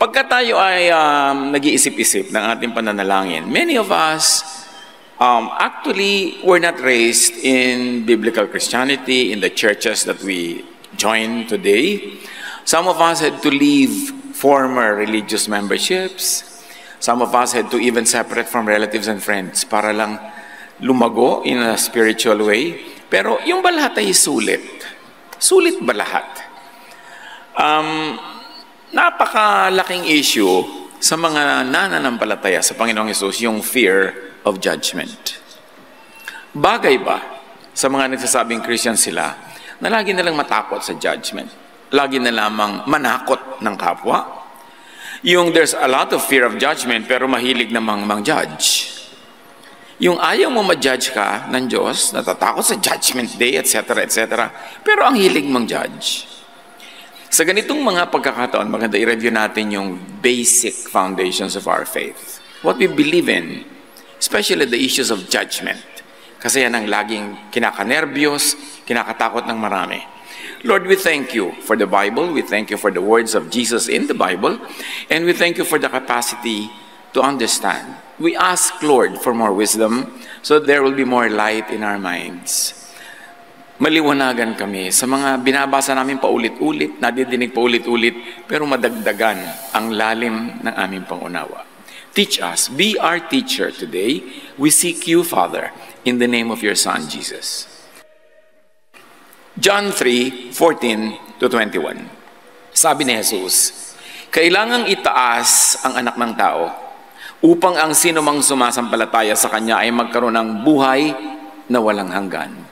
Pagka tayo ay nag-iisip-isip ng ating pananalangin, many of us actually were not raised in biblical Christianity, in the churches that we join today. Some of us had to leave former religious memberships. Some of us had to even separate from relatives and friends para lang lumago in a spiritual way. Pero yung ba lahat ay sulit? Sulit ba lahat? Napakalaking issue sa mga nananampalataya sa Panginoong Hesus yung fear of judgment. Bagay ba sa mga nagsasabing Christian sila na lagi nilang matakot sa judgment? Lagi na lamang manakot ng kapwa? Yung there's a lot of fear of judgment pero mahilig namang mang-judge. Yung ayaw mo ma-judge ka ng Diyos, natatakot sa judgment day, etc., etc., pero ang hilig mang-judge. Sa ganitong mga pagkakataon, maganda i-review natin yung basic foundations of our faith. What we believe in, especially the issues of judgment. Kasi yan ang laging kinakanerbiyos, kinakatakot ng marami. Lord, we thank you for the Bible. We thank you for the words of Jesus in the Bible. And we thank you for the capacity to understand. We ask, Lord, for more wisdom so there will be more light in our minds. Maliwanagan kami sa mga binabasa namin paulit-ulit, nadidinig paulit-ulit, pero madagdagan ang lalim ng aming pangunawa. Teach us. Be our teacher today. We seek you, Father, in the name of your Son, Jesus. John 3:14-21. Sabi ni Jesus, kailangang itaas ang anak ng tao upang ang sinumang sumasampalataya sa Kanya ay magkaroon ng buhay na walang hanggan.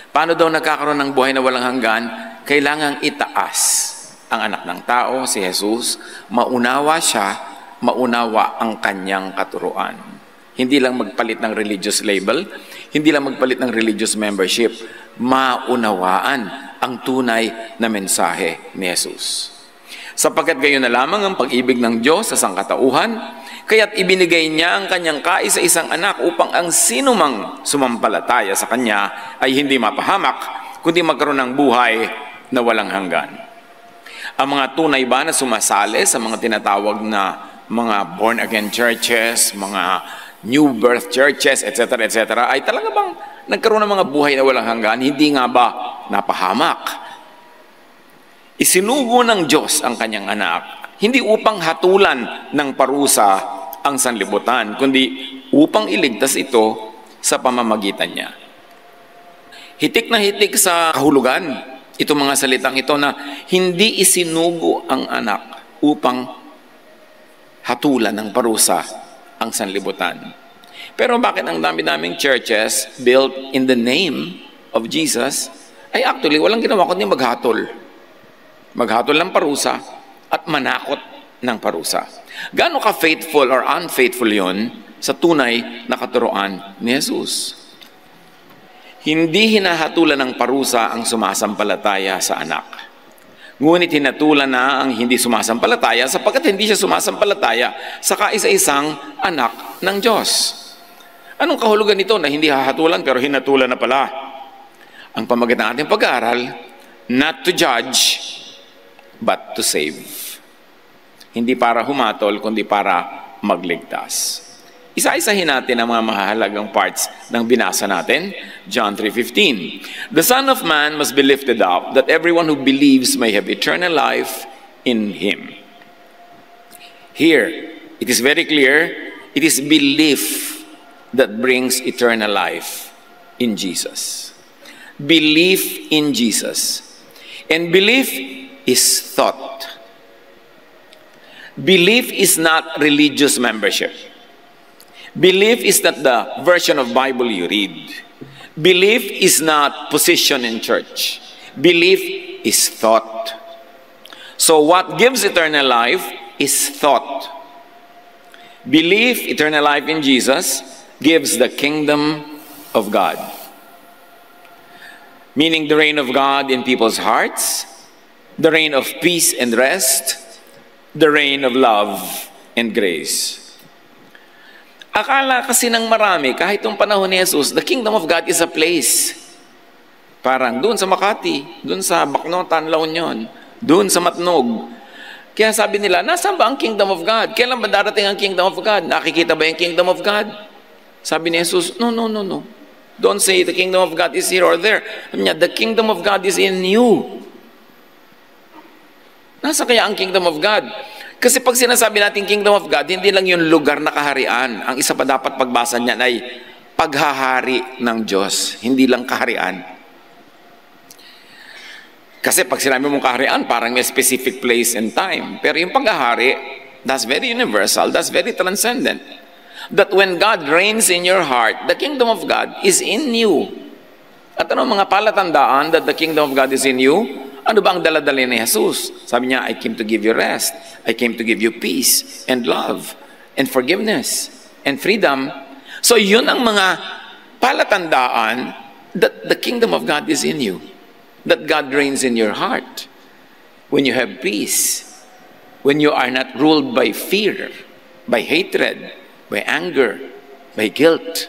Paano daw nagkakaroon ng buhay na walang hanggan? Kailangang itaas ang anak ng tao, si Jesus, maunawa siya, maunawa ang kanyang katuruan. Hindi lang magpalit ng religious label, hindi lang magpalit ng religious membership, maunawaan ang tunay na mensahe ni Jesus. Sapagkat gayon na lamang ang pag-ibig ng Diyos sa sangkatauhan, kaya't ibinigay niya ang kanyang kaisa-isang anak upang ang sinumang sumampalataya sa kanya ay hindi mapahamak, kundi magkaroon ng buhay na walang hanggan. Ang mga tunay ba na sumasali sa mga tinatawag na mga born-again churches, mga new birth churches, etc., etc., ay talaga bang nagkaroon ng mga buhay na walang hanggan? Hindi nga ba napahamak? Isinugo ng Diyos ang kanyang anak, hindi upang hatulan ng parusa ang sanlibutan, kundi upang iligtas ito sa pamamagitan niya. Hitik na hitik sa kahulugan itong mga salitang ito na hindi isinugo ang anak upang hatulan ng parusa ang sanlibutan. Pero bakit ang dami-daming churches built in the name of Jesus ay actually walang ginawa kundi maghatol. Maghatol ng parusa at manakot ng parusa. Gaano ka faithful or unfaithful yon sa tunay na katuruan ni Jesus? Hindi hinahatulan ng parusa ang sumasampalataya sa anak. Ngunit hinatulan na ang hindi sumasampalataya sapagkat hindi siya sumasampalataya sa kaisa-isang anak ng Diyos. Anong kahulugan nito na hindi hahatulan pero hinatulan na pala? Ang pamagitan ng ating pag-aaral, not to judge, but to save. Hindi para humatol, kundi para magligtas. Isa-isahin natin ang mga mahalagang parts ng binasa natin. John 3:15. The Son of Man must be lifted up, that everyone who believes may have eternal life in Him. Here, it is very clear, it is belief that brings eternal life in Jesus. Belief in Jesus. And belief is thought. Belief is not religious membership. Belief is not the version of Bible you read. Belief is not position in church. Belief is thought. So what gives eternal life is thought. Belief, eternal life in Jesus, gives the kingdom of God. Meaning the reign of God in people's hearts, the reign of peace and rest, the reign of love and grace. Akala kasi ng marami, kahit yung panahon ni Jesus, the kingdom of God is a place. Parang doon sa Makati, doon sa Bacnotan, La Union, doon sa Matnog, Kaya sabi nila, nasaan ba ang kingdom of God? Kailan ba darating ang kingdom of God? Nakikita ba yung kingdom of God? Sabi ni Jesus, no, no, no, no. Don't say the kingdom of God is here or there. Sabi niya, the kingdom of God is in you. Nasa kaya ang kingdom of God? Kasi pag sinasabi natin kingdom of God, hindi lang yung lugar na kaharian. Ang isa pa dapat pagbasa niyan ay paghahari ng Diyos. Hindi lang kaharian. Kasi pag sinabi mong kaharian, parang may specific place and time. Pero yung paghahari, that's very universal, that's very transcendent. That when God reigns in your heart, the kingdom of God is in you. At ano mga palatandaan that the kingdom of God is in you? Ano ba ang daladala ni Jesus? Sabi niya, I came to give you rest. I came to give you peace and love and forgiveness and freedom. So yun ang mga palatandaan that the kingdom of God is in you. That God reigns in your heart. When you have peace. When you are not ruled by fear, by hatred, by anger, by guilt.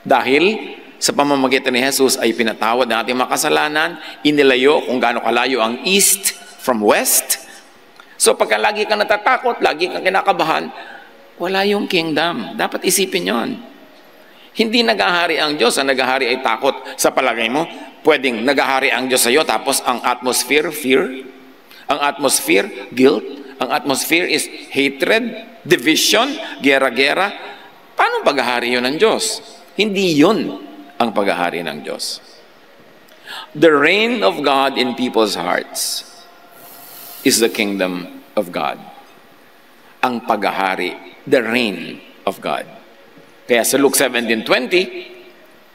Dahil sa pamamagitan ni Jesus ay pinatawad ang ating mga kasalanan, inilayo kung gaano kalayo ang east from west. So pagka lagi kang natatakot, lagi kang kinakabahan, wala yung kingdom. Dapat isipin yon. Hindi nagahari ang Diyos. Ang nagahari ay takot. Sa palagay mo, pwedeng nagahari ang Diyos sa iyo, tapos ang atmosphere, fear. Ang atmosphere, guilt. Ang atmosphere is hatred, division, gera-gera. Paano paghahari yun ng Diyos? Hindi yun ang paghahari ng Diyos. The reign of God in people's hearts is the kingdom of God. Ang paghahari, the reign of God. Kaya sa Luke 17:20,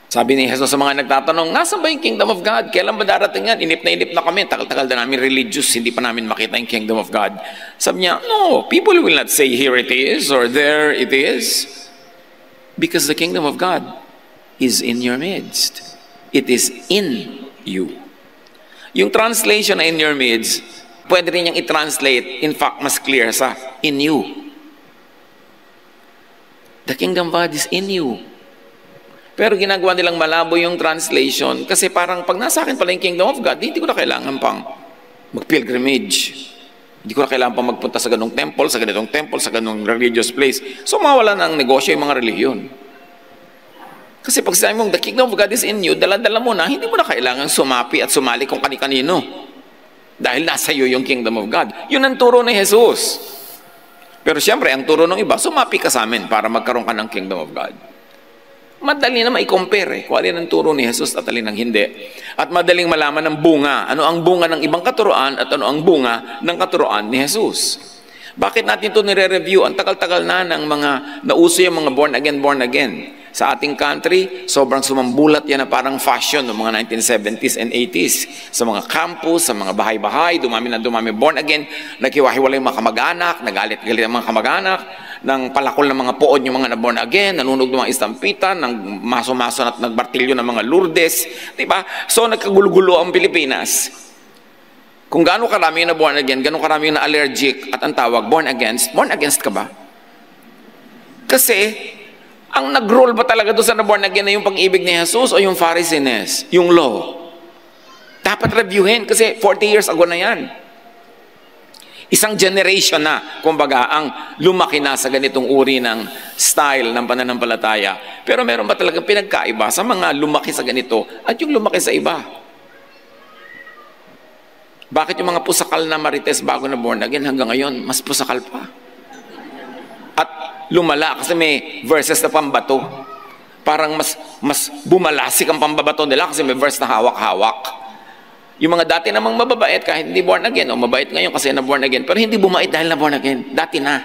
sabi ni Jesus sa mga nagtatanong, nasaan ba yung kingdom of God? Kailan ba darating yan? Inip na kami. Tagal-tagal na namin religious. Hindi pa namin makita yung kingdom of God. Sabi niya, no, people will not say here it is or there it is. Because the kingdom of God is in your midst. It is in you. Yung translation na in your midst, pwede rin niyang i-translate, in fact, mas clear sa in you. The kingdom of God is in you. Pero ginagawa nilang malabo yung translation kasi parang pag nasa akin pala yung kingdom of God, hindi ko na kailangan pang mag-pilgrimage. Hindi ko na kailangan pang magpunta sa ganong temple, sa ganitong temple, sa ganong religious place. So mawala na ang negosyo yung mga relihiyon. Kasi pag sinabi mong the kingdom of God is in you, dala-dala mo na, hindi mo na kailangan sumapi at sumali kung kani-kanino. Dahil nasa iyo yung kingdom of God. Yun ang turo ni Jesus. Pero siyempre, ang turo ng iba, sumapi ka sa amin para magkaroon ka ng kingdom of God. Madali na mai-compare kung alin ang turo ni Jesus at alin ang hindi. At madaling malaman ng bunga. Ano ang bunga ng ibang katuroan at ano ang bunga ng katuroan ni Jesus. Bakit natin ito nire-review? Ang tagal-tagal na ng mga nauso yung mga born again. Sa ating country, sobrang sumambulat yan na parang fashion ng mga 1970s and 80s. Sa mga campus, sa mga bahay-bahay, dumami na dumami born again, naghiwa-hiwalay yung mga kamag-anak, nagalit-galit ang mga kamag-anak, nang palakol ng mga pood yung mga na-born again, nanunog ng mga istampitan, ng maso-maso at nagbartilyo ng mga Lourdes. Diba? So nagkagulo-gulo ang Pilipinas. Kung gaano karami na born again, gaano karami na allergic at ang tawag, born against ka ba? Kasi, ang nag-roll ba talaga doon sa na-born again na yung pag-ibig ni Jesus o yung Pharisees, yung law? Dapat reviewin kasi 40 years ago na yan. Isang generation na, kumbaga, ang lumaki na sa ganitong uri ng style ng pananampalataya. Pero meron ba talagang pinagkaiba sa mga lumaki sa ganito at yung lumaki sa iba? Bakit yung mga pusakal na marites bago na born again hanggang ngayon, mas pusakal pa? At lumala kasi may verses na pambato. Parang mas bumalasik ang pambabato nila kasi may verse na hawak-hawak. Yung mga dati namang mababait kahit hindi born again, o mabait ngayon kasi na born again, pero hindi bumait dahil na born again. Dati na.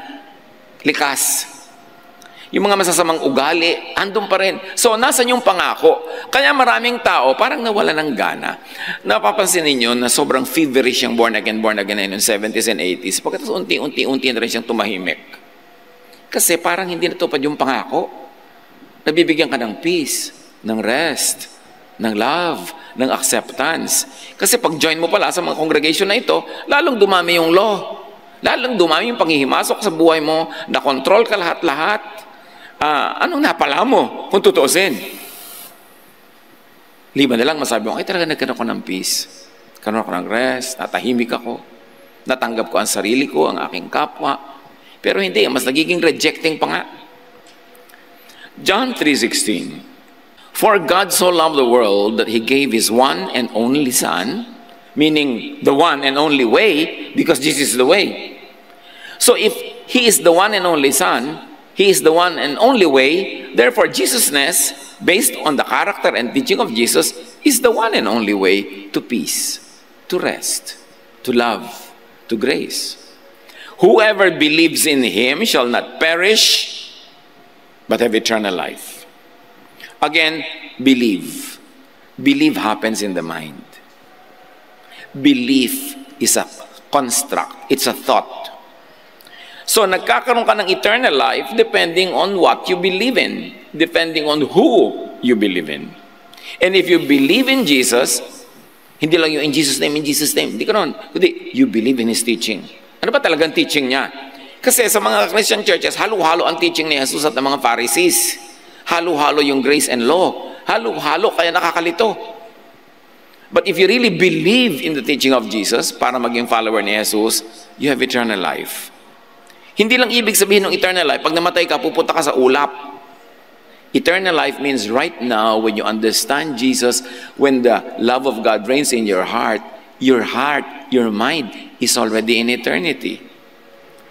Likas. Yung mga masasamang ugali, andun pa rin. So, nasan yung pangako? Kaya maraming tao, parang nawala ng gana. Napapansin ninyo na sobrang feverish yung born again na yun, 70s and 80s. Pagkatapos unti-unti na rin siyang tumahimik. Kasi parang hindi natupad yung pangako. Nabibigyan ka ng peace, ng rest, ng love, ng acceptance. Kasi pag join mo pala sa mga congregation na ito, lalong dumami yung law. Lalong dumami yung panghihimasok sa buhay mo, na-control ka lahat-lahat. Anong napala mo kung tutuusin? Liban na lang masabi mo, ay talaga nagkaroon ko ng peace. Nagkaroon ako ng rest, natahimik ako. Natanggap ko ang sarili ko, ang aking kapwa. Pero hindi, mas nagiging rejecting pa nga. John 3:16, "For God so loved the world that He gave His one and only Son," meaning the one and only way, because Jesus is the way. So if He is the one and only Son, He is the one and only way, therefore Jesusness, based on the character and teaching of Jesus, is the one and only way to peace, to rest, to love, to grace. Whoever believes in Him shall not perish, but have eternal life. Again, believe. Believe happens in the mind. Belief is a construct. It's a thought. So, nagkakaroon ka ng eternal life depending on what you believe in. Depending on who you believe in. And if you believe in Jesus, hindi lang yung in Jesus' name, hindi ka nun. Kundi, you believe in His teaching. Ano ba talagang teaching niya? Kasi sa mga Christian churches, halo-halo ang teaching ni Jesus at ng mga Pharisees. Halo-halo yung grace and law. Halo-halo, kaya nakakalito. But if you really believe in the teaching of Jesus, para maging follower ni Jesus, you have eternal life. Hindi lang ibig sabihin ng eternal life, pag namatay ka, pupunta ka sa ulap. Eternal life means right now, when you understand Jesus, when the love of God reigns in your heart, your mind is already in eternity.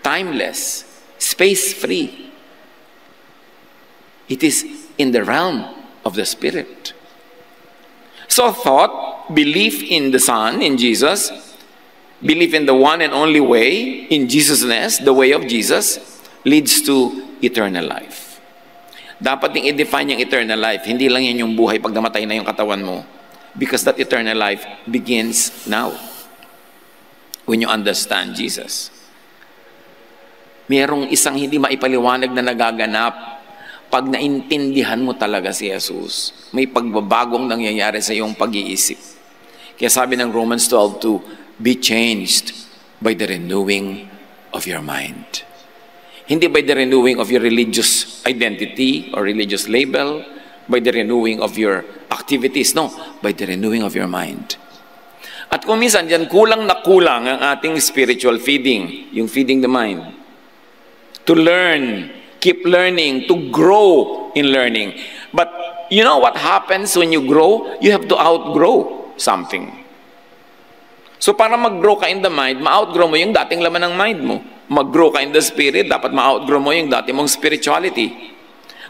Timeless, space-free. It is in the realm of the Spirit. So thought, belief in the Son, in Jesus, belief in the one and only way, in Jesusness, the way of Jesus, leads to eternal life. Dapat ding i-define yung eternal life. Hindi lang yan yung buhay pag namatay na yung katawan mo. Because that eternal life begins now. When you understand Jesus. Merong isang hindi maipaliwanag na nagaganap pag naintindihan mo talaga si Jesus. May pagbabagong nangyayari sa iyong pag-iisip. Kaya sabi ng Romans 12:2, be changed by the renewing of your mind. Hindi by the renewing of your religious identity or religious label, by the renewing of your activities. No, by the renewing of your mind. At kung minsan dyan, kulang na kulang ang ating spiritual feeding, yung feeding the mind. To learn, keep learning, to grow in learning. But you know what happens when you grow? You have to outgrow something. So para mag-grow ka in the mind, ma-outgrow mo yung dating laman ng mind mo. Mag-grow ka in the spirit, dapat ma-outgrow mo yung dati mong spirituality.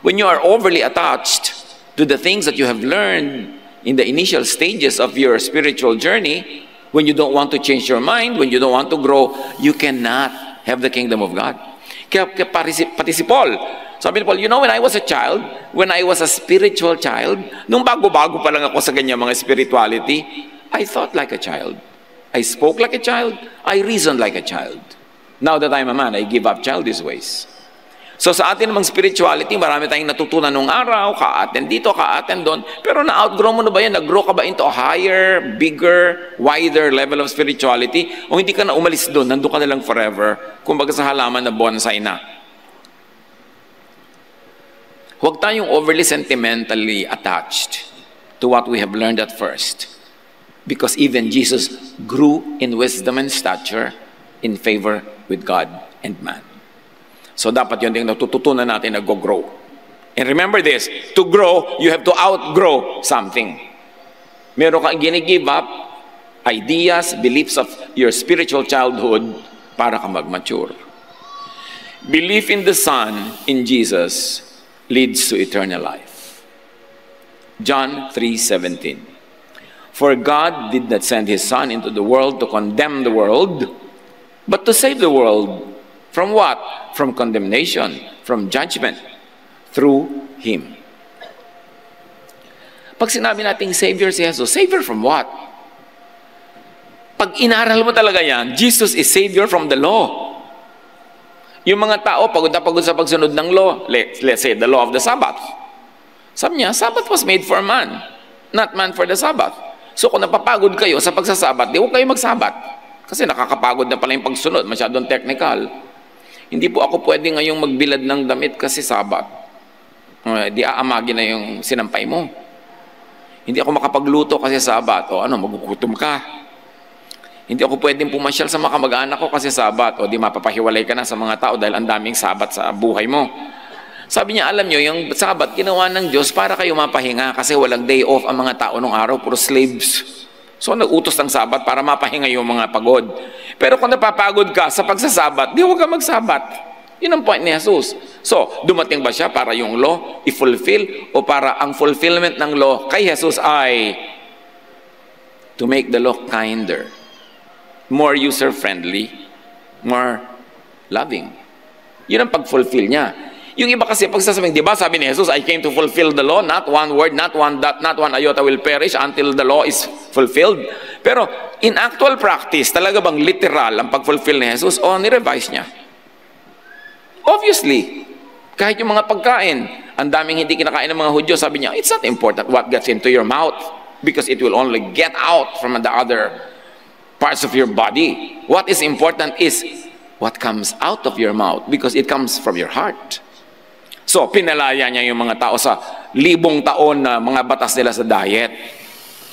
When you are overly attached to the things that you have learned in the initial stages of your spiritual journey, when you don't want to change your mind, when you don't want to grow, you cannot have the kingdom of God. Kaya pati si Paul, sabi ni Paul, you know, when I was a child, when I was a spiritual child, nung bago-bago pa lang ako sa ganyan mga spirituality, I thought like a child. I spoke like a child. I reasoned like a child. Now that I'm a man, I give up childish ways. So sa atin namang spirituality, marami tayong natutunan nung araw, ka-attend dito, ka-attend doon. Pero na-outgrow mo na ba yan? Nag-grow ka ba into a higher, bigger, wider level of spirituality? O hindi ka na umalis doon, nandun ka na lang forever, kumbaga sa halaman na bonsai na. Huwag tayong overly sentimentally attached to what we have learned at first. Because even Jesus grew in wisdom and stature in favor with God and man. So dapat yun din natututunan natin na go-grow. And remember this, to grow, you have to outgrow something. Meron kang gini-give up ideas, beliefs of your spiritual childhood para ka mag-mature. Belief in the Son, in Jesus, leads to eternal life. John 3:17. For God did not send His Son into the world to condemn the world, but to save the world. From what? From condemnation, from judgment, through Him. Pag sinabi nating Savior si Jesus, Savior from what? Pag inaral mo talaga yan, Jesus is Savior from the law. Yung mga tao, pagod na pagod sa pagsunod ng law, let's say, the law of the Sabbath. Sabi niya, Sabbath was made for man, not man for the Sabbath. So kung napapagod kayo sa pagsasabat, di huwag kayo magsabat. Kasi nakakapagod na pala yung pagsunod, masyadong technical. Hindi po ako pwede ngayong magbilad ng damit kasi Sabat. Di aamagin na yung sinampay mo. Hindi ako makapagluto kasi Sabat. O ano, magugutom ka. Hindi ako pwedeng pumasyal sa mga kamag-anak ko kasi Sabat. O di mapapahiwalay ka na sa mga tao dahil ang daming Sabat sa buhay mo. Sabi niya, alam nyo, yung Sabat ginawa ng Diyos para kayo mapahinga kasi walang day off ang mga tao nung araw, puro slaves. So nag-utos ng Sabat para mapahinga yung mga pagod. Pero kung napapagod ka sa pagsasabat, di huwag ka magsabat. Yun ang point ni Jesus. So, dumating ba siya para yung law i-fulfill o para ang fulfillment ng law kay Jesus ay to make the law kinder, more user-friendly, more loving. Yun ang pag-fulfill niya. Yung iba kasi pagsasabing, di ba sabi ni Jesus, I came to fulfill the law, not one word, not one dot, not one iota will perish until the law is fulfilled. Pero in actual practice, talaga bang literal ang pag-fulfill ni Jesus o ni-revise niya? Obviously, kahit yung mga pagkain, ang daming hindi kinakain ng mga Hudyo, sabi niya, it's not important what gets into your mouth because it will only get out from the other parts of your body. What is important is what comes out of your mouth because it comes from your heart. So, pinalaya niya yung mga tao sa 1,000 taon na mga batas nila sa diet.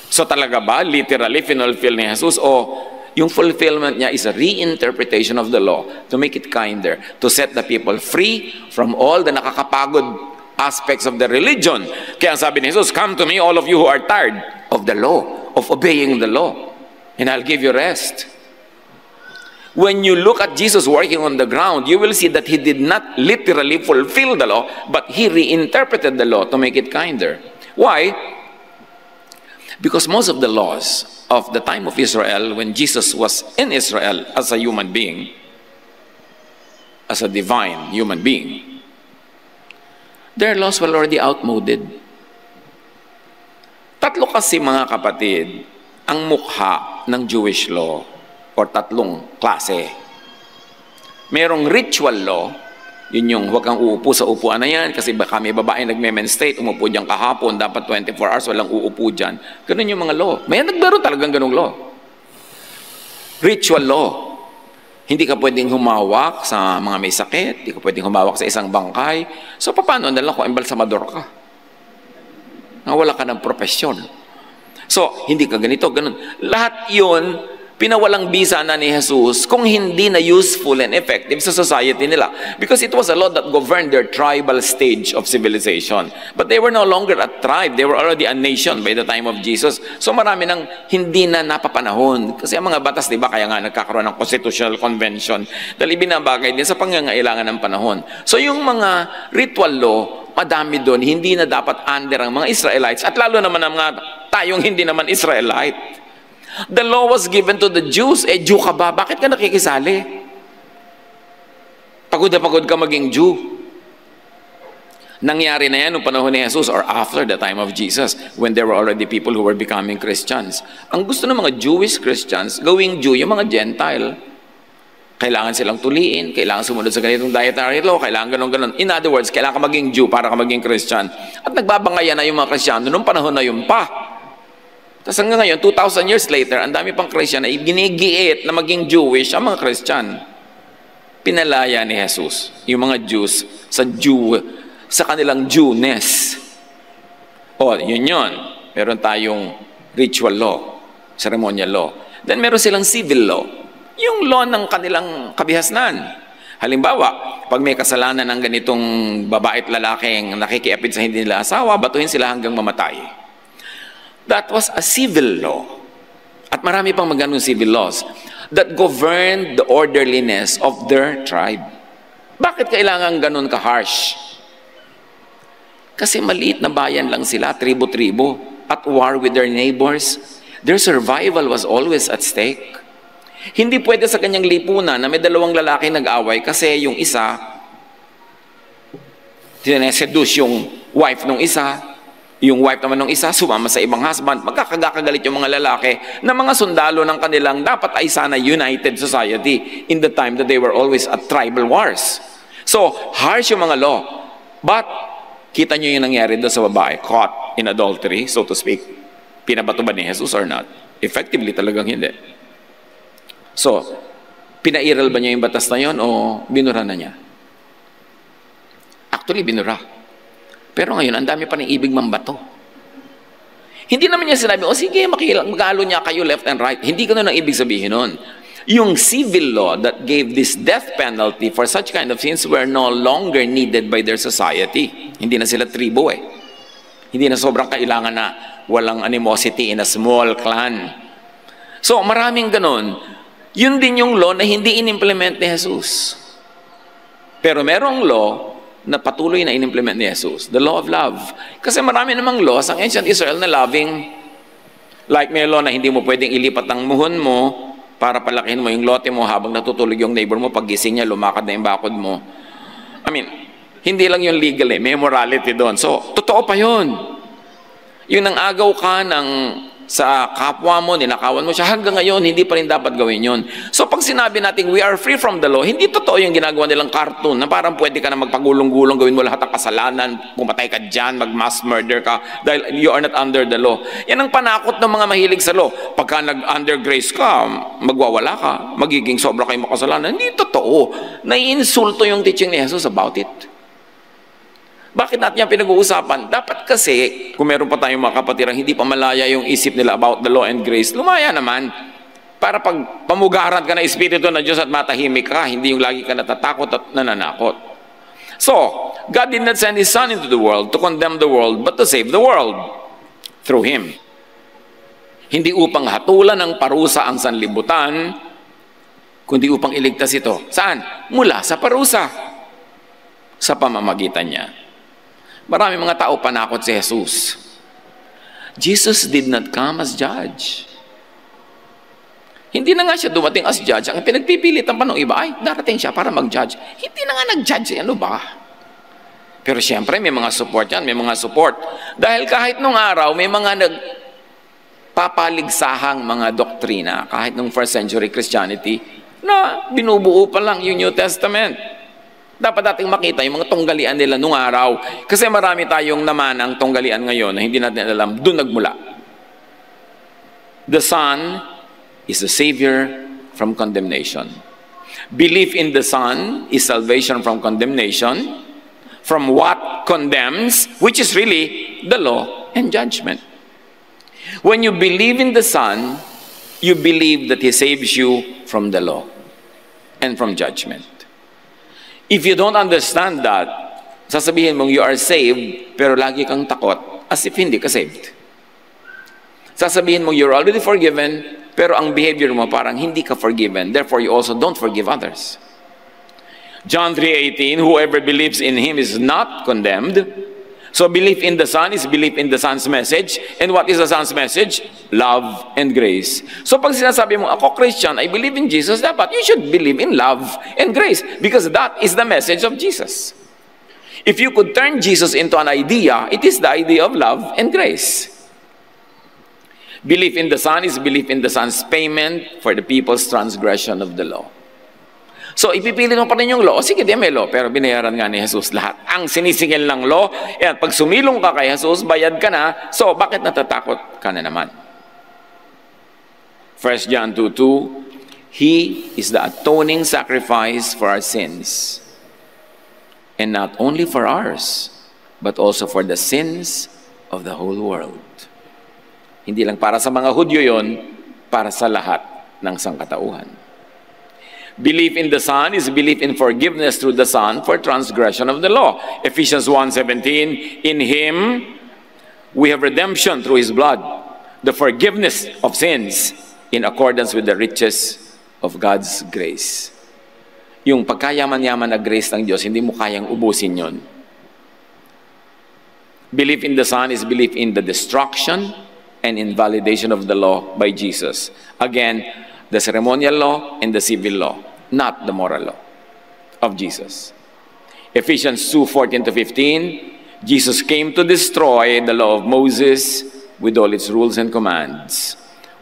So, talaga ba, literally, finulfill ni Jesus o yung fulfillment niya is a reinterpretation of the law to make it kinder, to set the people free from all the nakakapagod aspects of the religion. Kaya sabi ni Jesus, come to me all of you who are tired of the law, of obeying the law, and I'll give you rest. When you look at Jesus working on the ground, you will see that he did not literally fulfill the law, but he reinterpreted the law to make it kinder. Why? Because most of the laws of the time of Israel, when Jesus was in Israel as a human being, as a divine human being, their laws were already outmoded. Tatlo kasi mga kapatid, ang mukha ng Jewish law, or tatlong klase. Merong ritual law, yun yung huwag kang uupo sa upuan na yan kasi baka may babae nagme-menstruate, umupo dyan kahapon, dapat 24 hours walang uupo dyan. Ganun yung mga law. May nagbaro talagang ganung law. Ritual law. Hindi ka pwedeng humawak sa mga may sakit, hindi ka pwedeng humawak sa isang bangkay. So paano na lang kung embalsamador ka? Wala ka ng profesyon. So, hindi ka ganito, ganun. Lahat yun, pinawalang bisa na ni Jesus kung hindi na useful and effective sa society nila. Because it was a law that governed their tribal stage of civilization. But they were no longer a tribe. They were already a nation by the time of Jesus. So marami nang hindi na napapanahon. Kasi ang mga batas, di ba, kaya nga nagkakaroon ng constitutional convention dahil ibinabagay din sa pangangailangan ng panahon. So yung mga ritual law, madami doon, hindi na dapat under ang mga Israelites at lalo naman ang mga tayong hindi naman Israelite. The law was given to the Jews. Jew ka ba? Bakit ka nakikisali? Pagod na pagod ka maging Jew. Nangyari na yan noong panahon ni Jesus or after the time of Jesus when there were already people who were becoming Christians. Ang gusto ng mga Jewish Christians, gawing Jew yung mga Gentile. Kailangan silang tuliin, kailangan sumunod sa ganitong dietary law, kailangan ganon-ganon. In other words, kailangan ka maging Jew para ka maging Christian. At nagbabangayan na yung mga Kristiyano noong panahon na yun pa. Tapos hanggang ngayon, 2,000 years later, ang dami pang Christian na ginigiit na maging Jewish ang mga Christian. Pinalaya ni Jesus yung mga Jews sa kanilang Jewness. Yun yun. Meron tayong ritual law, ceremonial law. Then meron silang civil law, yung law ng kanilang kabihasnan. Halimbawa, pag may kasalanan ng ganitong babae at lalaking nakikiapid sa hindi nila asawa, batuhin sila hanggang mamatay. That was a civil law. At marami pang magandang civil laws that governed the orderliness of their tribe. Bakit kailangan ganun ka-harsh? Kasi maliit na bayan lang sila, tribo-tribo, at war with their neighbors. Their survival was always at stake. Hindi pwede sa kanyang lipunan na may dalawang lalaki nag-away kasi yung isa, sineseduce yung wife nung isa, yung wife naman ng isa, sumama sa ibang husband, magkakagalit yung mga lalaki na mga sundalo ng kanilang dapat ay sana united society in the time that they were always at tribal wars. So, harsh yung mga law. But, kita nyo yung nangyari doon sa babae, caught in adultery, so to speak. Pinabato ba ni Jesus or not? Effectively, talagang hindi. So, pinairal ba niya yung batas na yun o binura na niya? Actually, binura. Pero ngayon, ang dami pa ng ibig mambato. Hindi naman niya sinabi, o sige, mag-alo niya kayo left and right. Hindi ganun ang ibig sabihin nun. Yung civil law that gave this death penalty for such kind of sins were no longer needed by their society. Hindi na sila tribo eh. Hindi na sobrang kailangan na walang animosity in a small clan. So maraming ganun. Yun din yung law na hindi inimplement ni Jesus. Pero merong law na patuloy na inimplement ni Jesus. The law of love. Kasi marami namang laws ang ancient Israel na loving. Like may law na hindi mo pwedeng ilipat ang muhon mo para palakihin mo yung lote mo habang natutulog yung neighbor mo, paggising niya, lumakad na yung bakod mo. I mean, hindi lang yung legal eh, may morality doon. So, totoo pa yun. Yung nang-agaw ka sa kapwa mo, ninakawan mo siya, hanggang ngayon, hindi pa rin dapat gawin yun. So, pag sinabi natin, we are free from the law, hindi totoo yung ginagawa nilang cartoon, na parang pwede ka na magpagulong-gulong, gawin mo lahat ng kasalanan, pumatay ka dyan, mag-mass murder ka, dahil you are not under the law. Yan ang panakot ng mga mahilig sa law. Pagka nag-under grace ka, magwawala ka, magiging sobra kayo makasalanan. Hindi totoo. Naiinsulto yung teaching ni Jesus about it. Bakit natin yan pinag-uusapan? Dapat kasi, kung meron pa tayong mga kapatirang hindi pa malaya yung isip nila about the law and grace, lumaya naman. Para pag pamugaran ka na Espiritu ng Diyos at matahimik ka, hindi yung lagi ka natatakot at nananakot. So, God did not send His Son into the world to condemn the world, but to save the world through Him. Hindi upang hatulan ng parusa ang sanlibutan, kundi upang iligtas ito. Saan? Mula sa parusa. Sa pamamagitan niya. Marami mga tao panakot si Jesus. Jesus did not come as judge. Hindi na nga siya dumating as judge. Ang pinagpipilitan pa ng iba, ay, darating siya para mag-judge. Hindi na nga nag-judge. Ano ba? Pero siyempre, may mga support yan. May mga support. Dahil kahit nung araw, may mga nagpapaligsahang mga doktrina, kahit nung first century Christianity, na binubuo pa lang yung New Testament. Dapat nating makita yung mga tunggalian nila nung araw. Kasi marami tayong namanang tunggalian ngayon na hindi natin alam, doon nagmula. The Son is the Savior from condemnation. Belief in the Son is salvation from condemnation, from what condemns, which is really the law and judgment. When you believe in the Son, you believe that He saves you from the law and from judgment. If you don't understand that, sasabihin mong you are saved, pero lagi kang takot, as if hindi ka saved. Sasabihin mong you're already forgiven, pero ang behavior mo parang hindi ka forgiven. Therefore, you also don't forgive others. John 3:18, whoever believes in Him is not condemned. So belief in the Son is belief in the Son's message. And what is the Son's message? Love and grace. So pag sinasabi mo, ako Christian, I believe in Jesus, dapat you should believe in love and grace. Because that is the message of Jesus. If you could turn Jesus into an idea, it is the idea of love and grace. Belief in the Son is belief in the Son's payment for the people's transgression of the law. So, ipipilit mo pa rin yung law. Sige, di may law. Pero binayaran nga ni Jesus lahat. Ang sinisingil ng law, at pag sumilong ka kay Jesus, bayad ka na. So, bakit natatakot ka na naman? 1 John 2:2, He is the atoning sacrifice for our sins. And not only for ours, but also for the sins of the whole world. Hindi lang para sa mga Hudyo yon, para sa lahat ng sangkatauhan. Belief in the Son is belief in forgiveness through the Son for transgression of the law. Ephesians 1:17, in Him we have redemption through His blood, the forgiveness of sins in accordance with the riches of God's grace. Yung pagkayaman-yaman na grace ng Diyos, hindi mo kayang ubusin yon. Belief in the Son is belief in the destruction and invalidation of the law by Jesus. Again, the ceremonial law and the civil law, not the moral law of Jesus. Ephesians 2:14-15, Jesus came to destroy the law of Moses with all its rules and commands.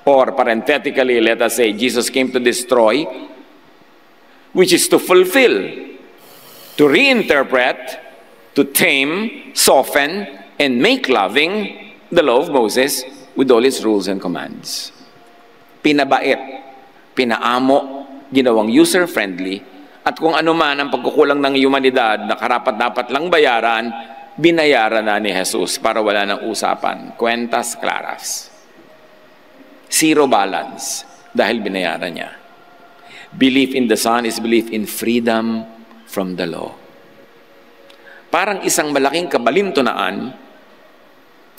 Or parenthetically, let us say, Jesus came to destroy, which is to fulfill, to reinterpret, to tame, soften, and make loving the law of Moses with all its rules and commands. Pinabait, pinaamo, ginawang user-friendly, at kung ano man ang pagkukulang ng humanidad na karapat-dapat lang bayaran, binayaran na ni Jesus para wala ng usapan. Cuentas claras. Zero balance dahil binayaran niya. Belief in the Son is belief in freedom from the law. Parang isang malaking kabalintunaan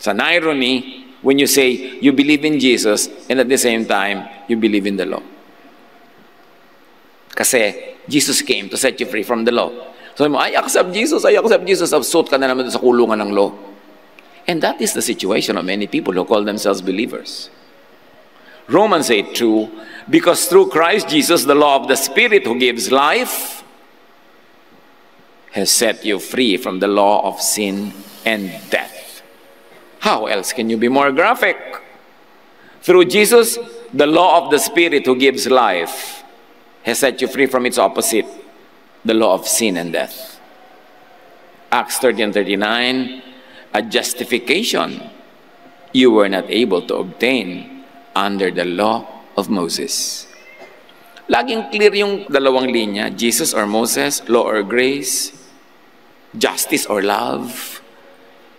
sa irony when you say you believe in Jesus and at the same time you believe in the law. Kasi Jesus came to set you free from the law. So, I accept Jesus, absuit ka na naman sa kulungan ng law. And that is the situation of many people who call themselves believers. Romans 8:2, because through Christ Jesus, the law of the Spirit who gives life has set you free from the law of sin and death. How else can you be more graphic? Through Jesus, the law of the Spirit who gives life has set you free from its opposite, the law of sin and death. Acts 30:39, a justification you were not able to obtain under the law of Moses. Laging clear yung dalawang linya, Jesus or Moses, law or grace, justice or love.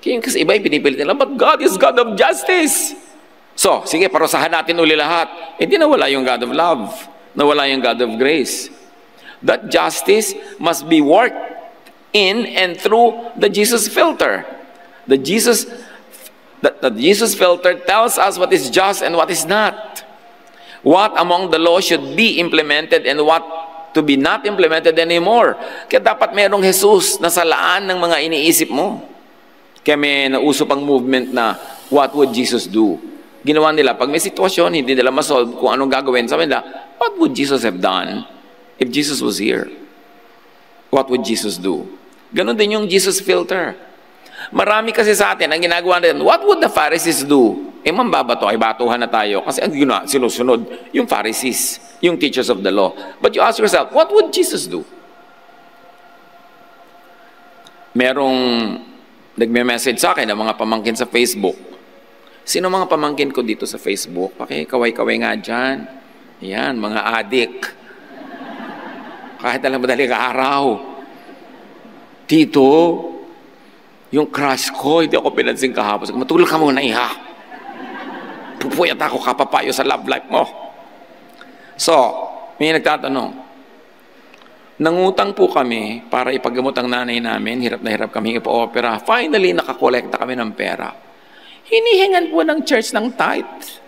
Kasi iba yung pinipilit nila, but God is God of justice. So, sige, parusahan natin uli lahat. Hindi nawala yung God of love, nawala yung God of grace. That justice must be worked in and through the Jesus filter. The Jesus filter tells us what is just and what is not. What among the law should be implemented and what to be not implemented anymore. Kaya dapat mayroong Jesus na salaan ng mga iniisip mo. Kaya may nauso pang movement na, what would Jesus do? Ginawa nila, pag may sitwasyon, hindi nila masolve kung anong gagawin. Sabi nila, what would Jesus have done if Jesus was here? What would Jesus do? Ganon din yung Jesus filter. Marami kasi sa atin, ang ginagawa natin, what would the Pharisees do? Mambabato, ay batuhan na tayo. Kasi ang ginawa, sinusunod yung Pharisees, yung teachers of the law. But you ask yourself, what would Jesus do? Merong nagme-message sa akin ng mga pamangkin sa Facebook. Sino mga pamangkin ko dito sa Facebook? Kaway-kaway nga dyan. Yan, mga adik. Kahit alam madaling araw. Tito, yung crush ko, hindi ako pinansin kahapon. Matulog ka muna, iha. Pupuyat ako kapapayo sa love life mo. So, may nagtatanong, nangutang po kami para ipagamot ang nanay namin. Hirap na hirap kami ipa-opera. Finally, nakakolekta kami ng pera. Hinihingan po ng church ng tithe.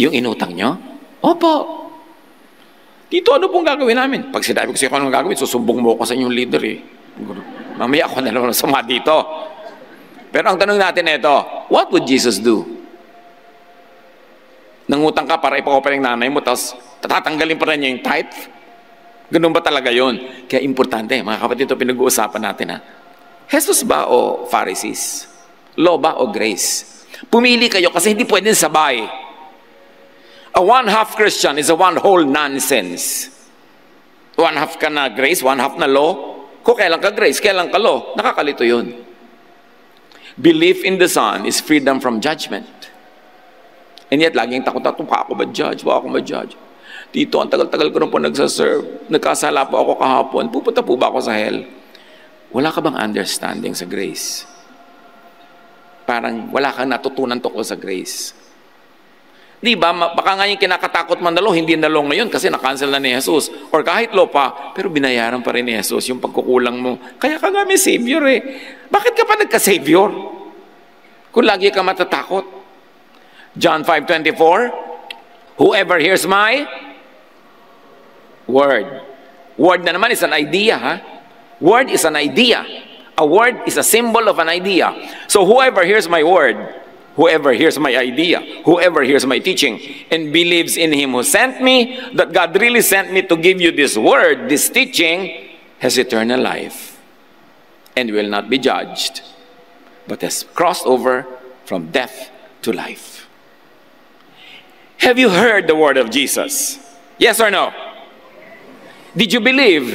Yung inutang nyo? Opo. Dito, ano pong gagawin namin? Pag sinabi ko siya kung anong gagawin, susumbong mo ko sa inyong leader eh. Mamaya ako na naman sama dito. Pero ang tanong natin ito, what would Jesus do? Nangutang ka para ipa-opera yung nanay mo, tapos tatanggalin pa rin niya yung tithe? Ganun ba talaga yun? Kaya importante, mga kapatid, ito pinag-uusapan natin ha. Jesus ba o Pharisees? Law ba o grace? Pumili kayo kasi hindi pwedeng sabay. A one-half Christian is a one-whole nonsense. One-half ka na grace, one-half na law. Kung kailan ka grace, kailan ka law. Nakakalito yun. Belief in the Son is freedom from judgment. And yet, laging takot-takot, pa ako ba judge? Pa ako ba judge? Dito, ang tagal-tagal ko na po nagsaserve. Nagkasala po ako kahapon. Pupunta po ba ako sa hell? Wala ka bang understanding sa grace? Parang wala kang natutunan tungkol sa grace. Di ba? Baka nga yung kinakatakot man na law, hindi na law ngayon kasi na-cancel na ni Jesus. Or kahit law pa, pero binayaran pa rin ni Jesus yung pagkukulang mo. Kaya ka nga may Savior eh. Bakit ka pa nagka-Savior? Kung lagi ka matatakot. John 5:24, whoever hears my word. Word na naman is an idea, ha? Word is an idea. A word is a symbol of an idea. So whoever hears my word, whoever hears my idea, whoever hears my teaching, and believes in Him who sent me, that God really sent me to give you this word, this teaching, has eternal life and will not be judged, but has crossed over from death to life. Have you heard the word of Jesus? Yes or no? Did you believe?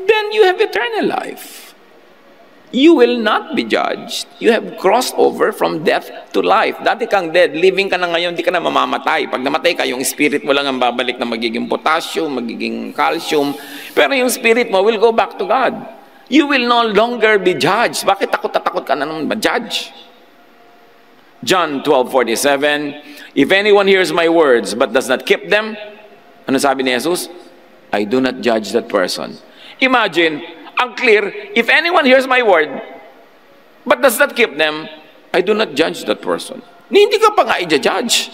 Then you have eternal life. You will not be judged. You have crossed over from death to life. Dati kang dead, living ka na ngayon, di ka na mamamatay. Pag namatay ka, yung spirit mo lang ang babalik na magiging potassium, magiging calcium. Pero yung spirit mo will go back to God. You will no longer be judged. Bakit takot na takot ka na naman ma-judge? John 12:47, if anyone hears my words but does not keep them, ano sabi ni Jesus? I do not judge that person. Imagine, ang clear, if anyone hears my word but does not keep them, I do not judge that person. Hindi ka pa nga i-judge.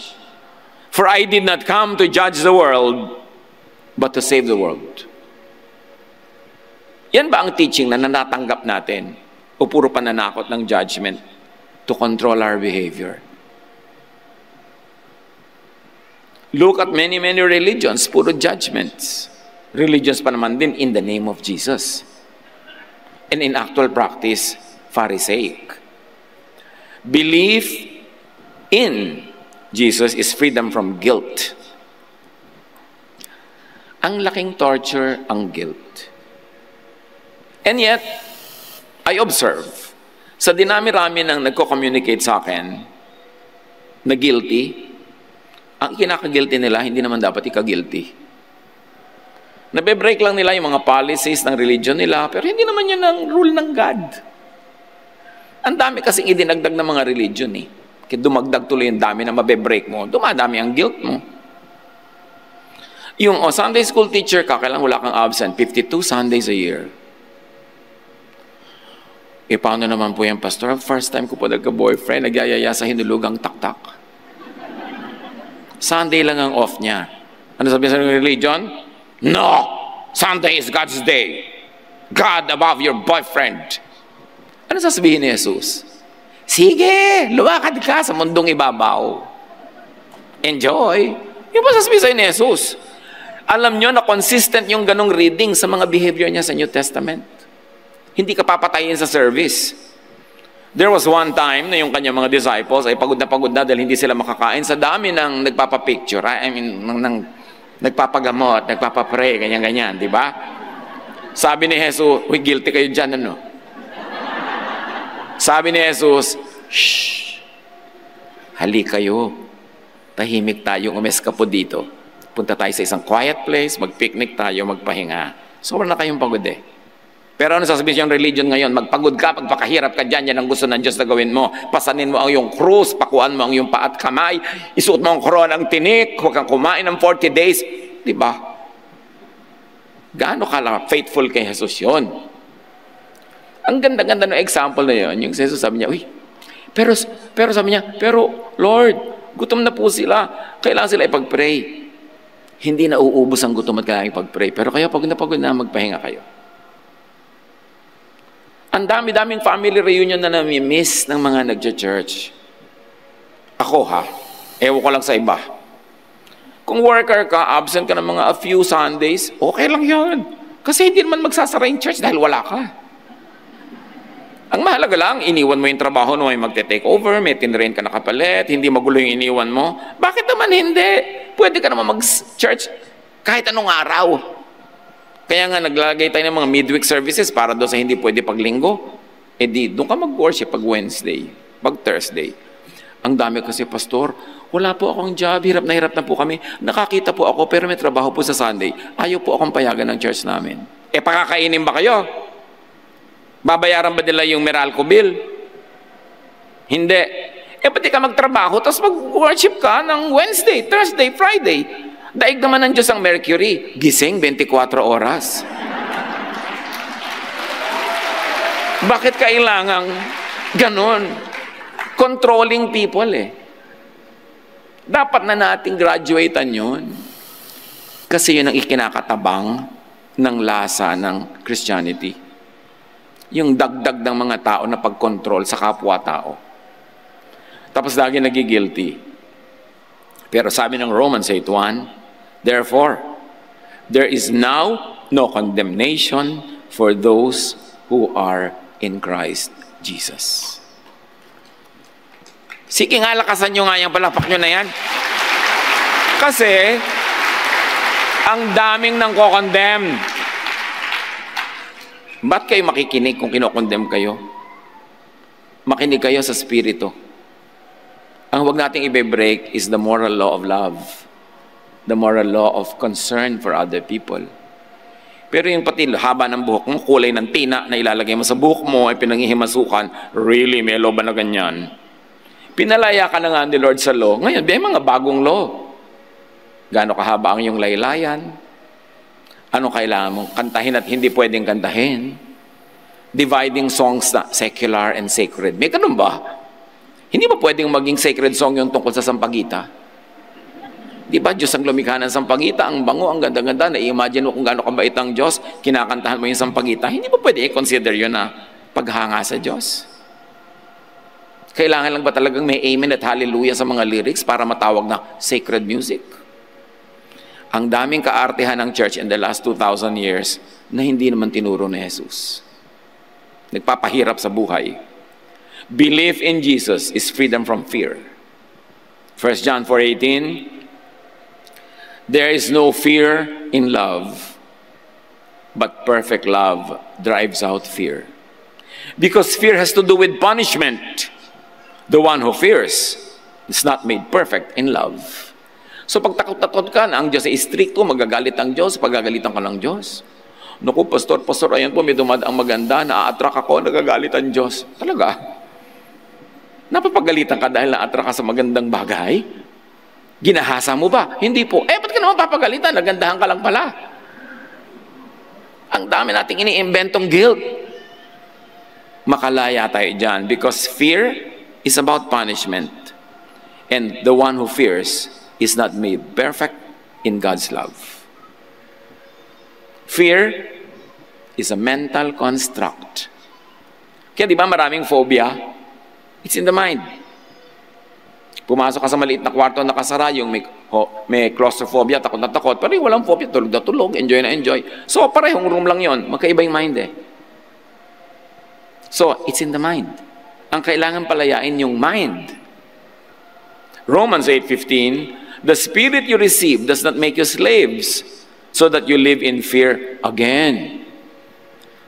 For I did not come to judge the world, but to save the world. Yan ba ang teaching na natanggap natin? O puro pananakot ng judgment to control our behavior? Look at many religions, puro judgments. Religions pa naman din in the name of Jesus. And in actual practice, Pharisaic. Belief in Jesus is freedom from guilt. Ang laking torture ang guilt. And yet, I observe, sa dinami-rami ng nagko-communicate sa akin na guilty, ang kinaka-guilty nila, hindi naman dapat ika-guilty. Nabe-break lang nila yung mga policies ng religion nila, pero hindi naman yan ang rule ng God. Ang dami kasing idinagdag ng mga religion eh. Kaya dumagdag tuloy yung dami na mabe-break mo, dumadami ang guilt mo. Yung Sunday school teacher ka, kailangan wala kang absent, 52 Sundays a year. Paano naman po yan, Pastor? First time ko po nagka-boyfriend, nagyayaya sa hinulugang taktak. Sunday lang ang off niya. Ano sabi sa religion? No! Sunday is God's day. God above your boyfriend. Ano sasabihin ni Jesus? Sige, lumakad ka sa mundong ibabaw. Enjoy. Yung ba sasabihin sa'yo ni Jesus? Alam nyo na consistent yung ganong reading sa mga behavior niya sa New Testament. Hindi ka papatayin sa service. There was one time na yung kanyang mga disciples ay pagod na dahil hindi sila makakain sa dami ng nagpapapicture. Nagpapagamot, nagpapapray, ganyan-ganyan, di ba? Sabi ni Jesus, uy, guilty kayo dyan, ano? Sabi ni Jesus, shh, hali kayo. Tahimik tayo, umeskapo dito. Punta tayo sa isang quiet place, mag-picnic tayo, magpahinga. Sobrang na kayong pagod eh. Pero ano sasabihin yung religion ngayon? Magpagod ka, pagpakahirap ka dyan, yan ang gusto ng Diyos na gawin mo. Pasanin mo ang iyong krus, pakuan mo ang iyong paa at kamay, isuot mo ang korona ng tinik, huwag kang kumain ng 40 days. Diba? Gaano ka lang faithful kay Jesus yun? Ang ganda-ganda ng example na yun, yung Jesus sabi niya, uy, pero sabi niya, pero Lord, gutom na po sila, kailangan sila ipag-pray. Hindi na uubos ang gutom at kailangan ipag-pray. Pero kayo, pagod na, magpahinga kayo. Ang dami-daming family reunion na nami-miss ng mga nagja-church. Ako ewan ko lang sa iba. Kung worker ka, absent ka ng mga a few Sundays, okay lang yun. Kasi hindi naman magsasara yung church dahil wala ka. Ang mahalaga lang, iniwan mo yung trabaho na may magte-take over, may tinrain ka na kapalit, hindi magulo yung iniwan mo. Bakit naman hindi? Pwede ka naman mag-church kahit anong araw. Kaya nga naglalagay tayo ng mga midweek services para doon sa hindi pwede paglinggo. Doon ka mag-worship pag Wednesday, pag Thursday. Ang dami kasi, Pastor, wala po akong job, hirap na po kami. Nakakita po ako pero may trabaho po sa Sunday. Ayaw po akong payagan ng church namin. Pakakainin ba kayo? Babayaran ba nila yung Meralco bill? Hindi. Pati ka magtrabaho, tapos mag-worship ka ng Wednesday, Thursday, Friday. Daig naman ng Diyos ang Mercury, gising 24 oras. Bakit kailangang ganon? Controlling people Dapat na nating graduatean yun. Kasi yun ang ikinakatabang ng lasa ng Christianity. Yung dagdag ng mga tao na pag-control sa kapwa-tao. Tapos lagi nagigilty. Pero sabi ng Romans 8:1, therefore, there is now no condemnation for those who are in Christ Jesus. Sige nga, lakasan nyo nga yung palapak nyo na yan. Kasi, ang daming nang ko-condemn. Ba't kayo makikinig kung kinokondemn kayo? Makinig kayo sa Spirito. Ang huwag nating ibe-break is the moral law of love. The moral law of concern for other people. Pero yung pati haba ng buhok mo, kulay ng tina na ilalagay mo sa buhok mo ay pinanghihimasukan, really, may law ba na ganyan? Pinalaya ka na nga ni Lord sa law. Ngayon, may mga bagong law. Gaano kahaba ang iyong laylayan? Ano kailangan mong kantahin at hindi pwedeng kantahin? Dividing songs na secular and sacred. May ganun ba? Hindi ba pwedeng maging sacred song yung tungkol sa sampagita? Di ba, Diyos ang lumikha ng sampagita, ang bango, ang ganda-ganda, na-imagine mo kung gaano kabait ang Diyos, kinakantahan mo yung sampagita, hindi ba pwede i-consider yun na paghanga sa Diyos? Kailangan lang ba talagang may amen at hallelujah sa mga lyrics para matawag na sacred music? Ang daming kaartehan ng church in the last 2,000 years na hindi naman tinuro ni Jesus. Nagpapahirap sa buhay. Belief in Jesus is freedom from fear. 1 John 4:18, there is no fear in love, but perfect love drives out fear. Because fear has to do with punishment. The one who fears is not made perfect in love. So pag takot-takot ka na ang Diyos ay stricto, magagalit ang Diyos, pagagalitan ka ng Diyos. Naku, pastor, ayan po, may dumadaang maganda, na-attract ako, nagagalit ang Diyos. Talaga? Napapagalitan ka dahil na-attract ka sa magandang bagay? Ginahasa mo ba? Hindi po. Ba't ka naman papagalitan? Nagandahan ka lang pala. Ang dami nating iniimbentong guilt. Makalaya tayo dyan because fear is about punishment. And the one who fears is not made perfect in God's love. Fear is a mental construct. Kaya di ba maraming phobia? It's in the mind. Pumasok ka sa maliit na kwarto na nakasara, yung may claustrophobia, takot na takot, pero yung walang phobia, tulog na tulog, enjoy na enjoy. So, parehong room lang yon, magkaiba yung mind eh. So, it's in the mind. Ang kailangan palayain yung mind. Romans 8:15, the spirit you receive does not make you slaves, so that you live in fear again.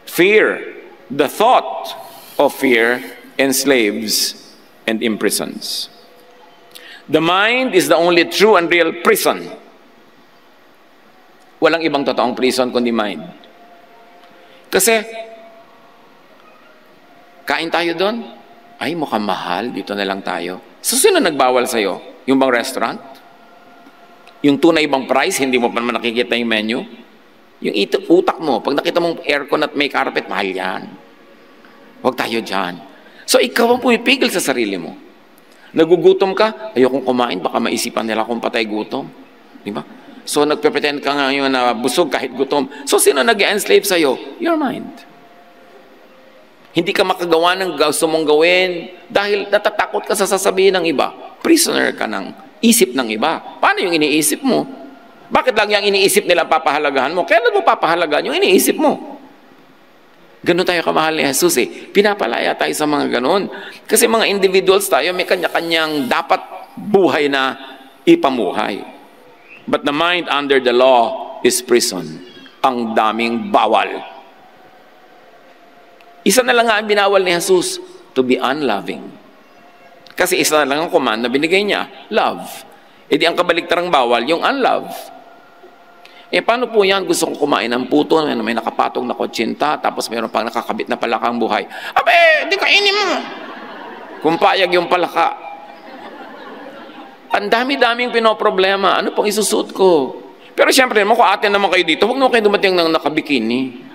Fear, the thought of fear, enslaves and imprisons. The mind is the only true and real prison. Walang ibang totoong prison kundi mind. Kasi, kain tayo doon, ay mukhang mahal, dito na lang tayo. So, sino nagbawal sa'yo? Yung bang restaurant? Yung tunay bang price, hindi mo pa naman nakikita yung menu? Yung utak mo, pag nakita mong aircon at may carpet, mahal yan. Huwag tayo dyan. So, ikaw ang pumipigil sa sarili mo. Nagugutom ka, ayokong kumain, baka maisipan nila kung patay gutom. Di ba? So, nagpe-pretend ka ngayon na busog kahit gutom. So, sino nag-enslave sa'yo? Your mind. Hindi ka makagawa ng gusto mong gawin dahil natatakot ka sa sasabihin ng iba. Prisoner ka ng isip ng iba. Paano yung iniisip mo? Bakit lang yung iniisip nila papahalagahan mo? Kaya mo papahalagahan yung iniisip mo? Ganun tayo kamahal ni Jesus eh. Pinapalaya tayo sa mga ganun. Kasi mga individuals tayo, may kanya-kanyang dapat buhay na ipamuhay. But the mind under the law is prison. Ang daming bawal. Isa na lang nga ang binawal ni Jesus, to be unloving. Kasi isa na lang ang command na binigay niya, love. E di ang kabaligtarang bawal, yung unlove. Paano po yan? Gusto kong kumain ng puto, may nakapatong na kotsinta, tapos mayroon pang nakakabit na palakang buhay. Di kainin mo. Kung payag yung palaka. Ang dami-daming pinoproblema. Ano pang isusuot ko? Pero siyempre, kung atin naman kayo dito, huwag naman kayo dumating ng nakabikini.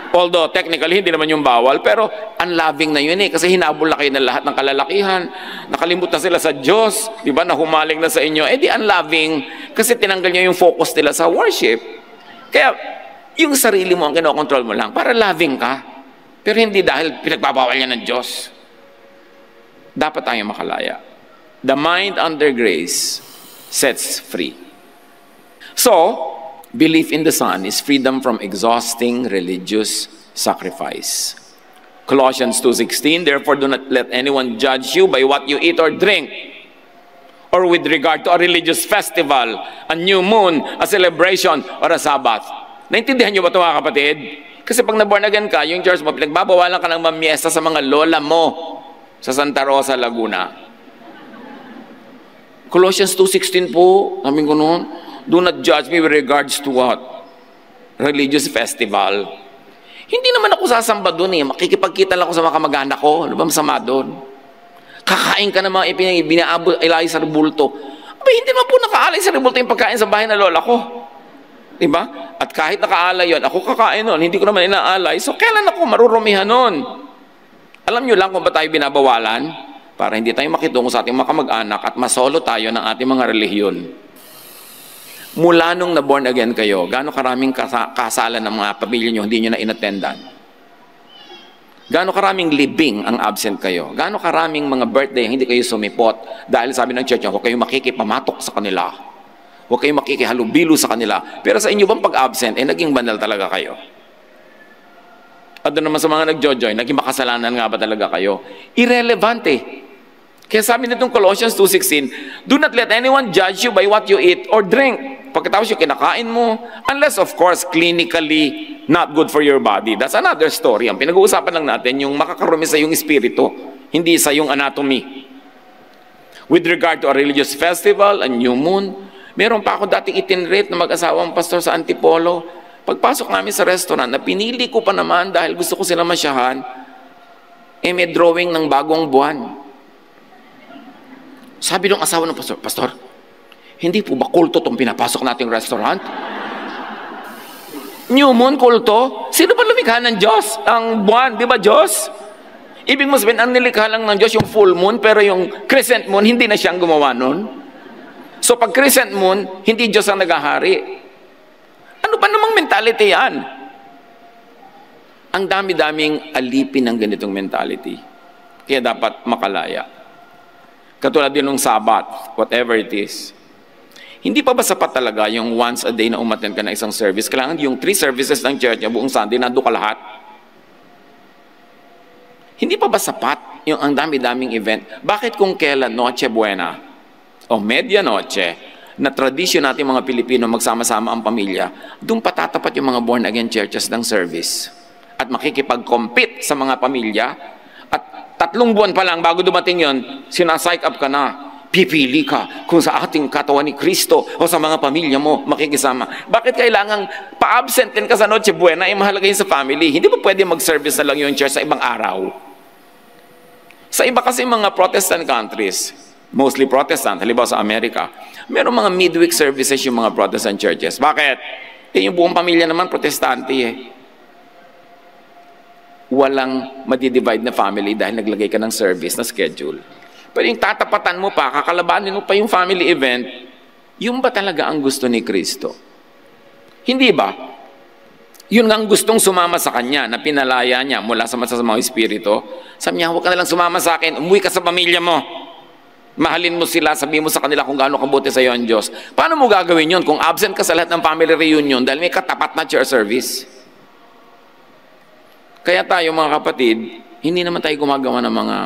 Although, technically, hindi naman yung bawal, pero unloving na yun eh, kasi hinabol na kayo ng lahat ng kalalakihan, nakalimutan sila sa Diyos, di ba, nahumaling na sa inyo, di unloving, kasi tinanggal niyo yung focus nila sa worship. Kaya, yung sarili mo ang kinokontrol mo lang, para loving ka, pero hindi dahil pinagbabawal yan ng Diyos. Dapat tayong makalaya. The mind under grace sets free. So, belief in the Son is freedom from exhausting religious sacrifice. Colossians 2:16, therefore do not let anyone judge you by what you eat or drink, or with regard to a religious festival, a new moon, a celebration, or a Sabbath. Naintindihan niyo ba ito mga kapatid? Kasi pag na-born again ka, yung church mo, pinagbabawalan ka ng mamiesta sa mga lola mo sa Santa Rosa, Laguna. Colossians 2:16 po, sabi ko noon, do not judge me with regards to what? religious festival. Hindi naman ako sasamba doon eh. Makikipagkita lang ako sa mga kamag-anak ko. Ano ba masama doon? Kakain ka ng mga binaalay sa rebulto. Aba, hindi naman po nakaalay sa rebulto yung pagkain sa bahay na lola ko. Diba? At kahit nakaalay yun, ako kakain nun. Hindi ko naman inaalay. So, kailan ako marurumihan nun? Alam nyo lang kung ba tayo binabawalan? Para hindi tayo makitungo sa ating mga kamag-anak at masolo tayo ng ating mga relihiyon. Mula nung na-born again kayo, gaano karaming kasalan ng mga pamilya nyo hindi nyo na inattendan? Gaano karaming libing ang absent kayo? Gaano karaming mga birthday hindi kayo sumipot? Dahil sabi ng church, huwag kayong makikipamatok sa kanila. Huwag kayong makikihalubilo sa kanila. Pero sa inyo bang pag-absent, naging bandal talaga kayo? At doon naman sa mga nag-join, naging makasalanan nga ba talaga kayo? Irrelevant eh. Kaya sabi nitong Colossians 2:16, do not let anyone judge you by what you eat or drink. Pagkatapos yung kinakain mo, unless of course clinically not good for your body. That's another story. Ang pinag-uusapan lang natin yung makakarumi sa yung espiritu, hindi sa yung anatomy. With regard to a religious festival, a new moon, meron pa ako dating itinrate na mag-asawang pastor sa Antipolo. Pagpasok namin sa restaurant, na pinili ko pa naman dahil gusto ko sila masyahan, may drawing ng bagong buwan. Sabi ng asawa ng pastor, Pastor, hindi po ba kulto itong pinapasok nating restaurant? New moon, kulto? Sino ba lumikha ng Diyos? Ang buwan, di ba Diyos? Ibig mo sabihin, ang nilikha lang ng Diyos yung full moon, pero yung crescent moon, hindi na siyang gumawa nun. So pag crescent moon, hindi Diyos ang naghahari. Ano ba namang mentality yan? Ang dami-daming alipin ng ganitong mentality. Kaya dapat makalaya. Katulad din ng Sabat, whatever it is. Hindi pa ba sapat talaga yung once a day na umattend ka na isang service? Kailangan yung 3 services ng church, buong Sunday, nando ka lahat. Hindi pa ba sapat yung ang dami-daming event? Bakit kung kailan Noche Buena o Medianoche, na tradisyon natin mga Pilipino magsama-sama ang pamilya, doon patatapat yung mga born-again churches ng service. At makikipag-compete sa mga pamilya, at 3 buwan pa lang bago dumating yon, sinasike up ka na. Pipili ka kung sa ating katawan ni Kristo o sa mga pamilya mo makikisama. Bakit kailangang pa-absent din ka sa Noche Buena? Mahalaga yun sa family. Hindi ba pwede mag-service na lang yung church sa ibang araw? Sa iba kasi mga Protestant countries, mostly Protestant, halimbawa sa Amerika, meron mga midweek services yung mga Protestant churches. Bakit? Yung buong pamilya naman Protestante eh. Walang madidivide na family dahil naglagay ka ng service na schedule. Pero yung tatapatan mo pa, kakalabanin mo pa yung family event, yung ba talaga ang gusto ni Kristo? Hindi ba? Yun nga ang gustong sumama sa kanya, na pinalaya niya mula sa masasamang espiritu. Sabi niya, huwag ka nalang sumama sa akin, umuwi ka sa pamilya mo. Mahalin mo sila, sabihin mo sa kanila kung gaano kabuti sa iyo ang Diyos. Paano mo gagawin yun kung absent ka sa lahat ng family reunion dahil may katapat na church service? Kaya tayo mga kapatid, hindi naman tayo gumagawa ng mga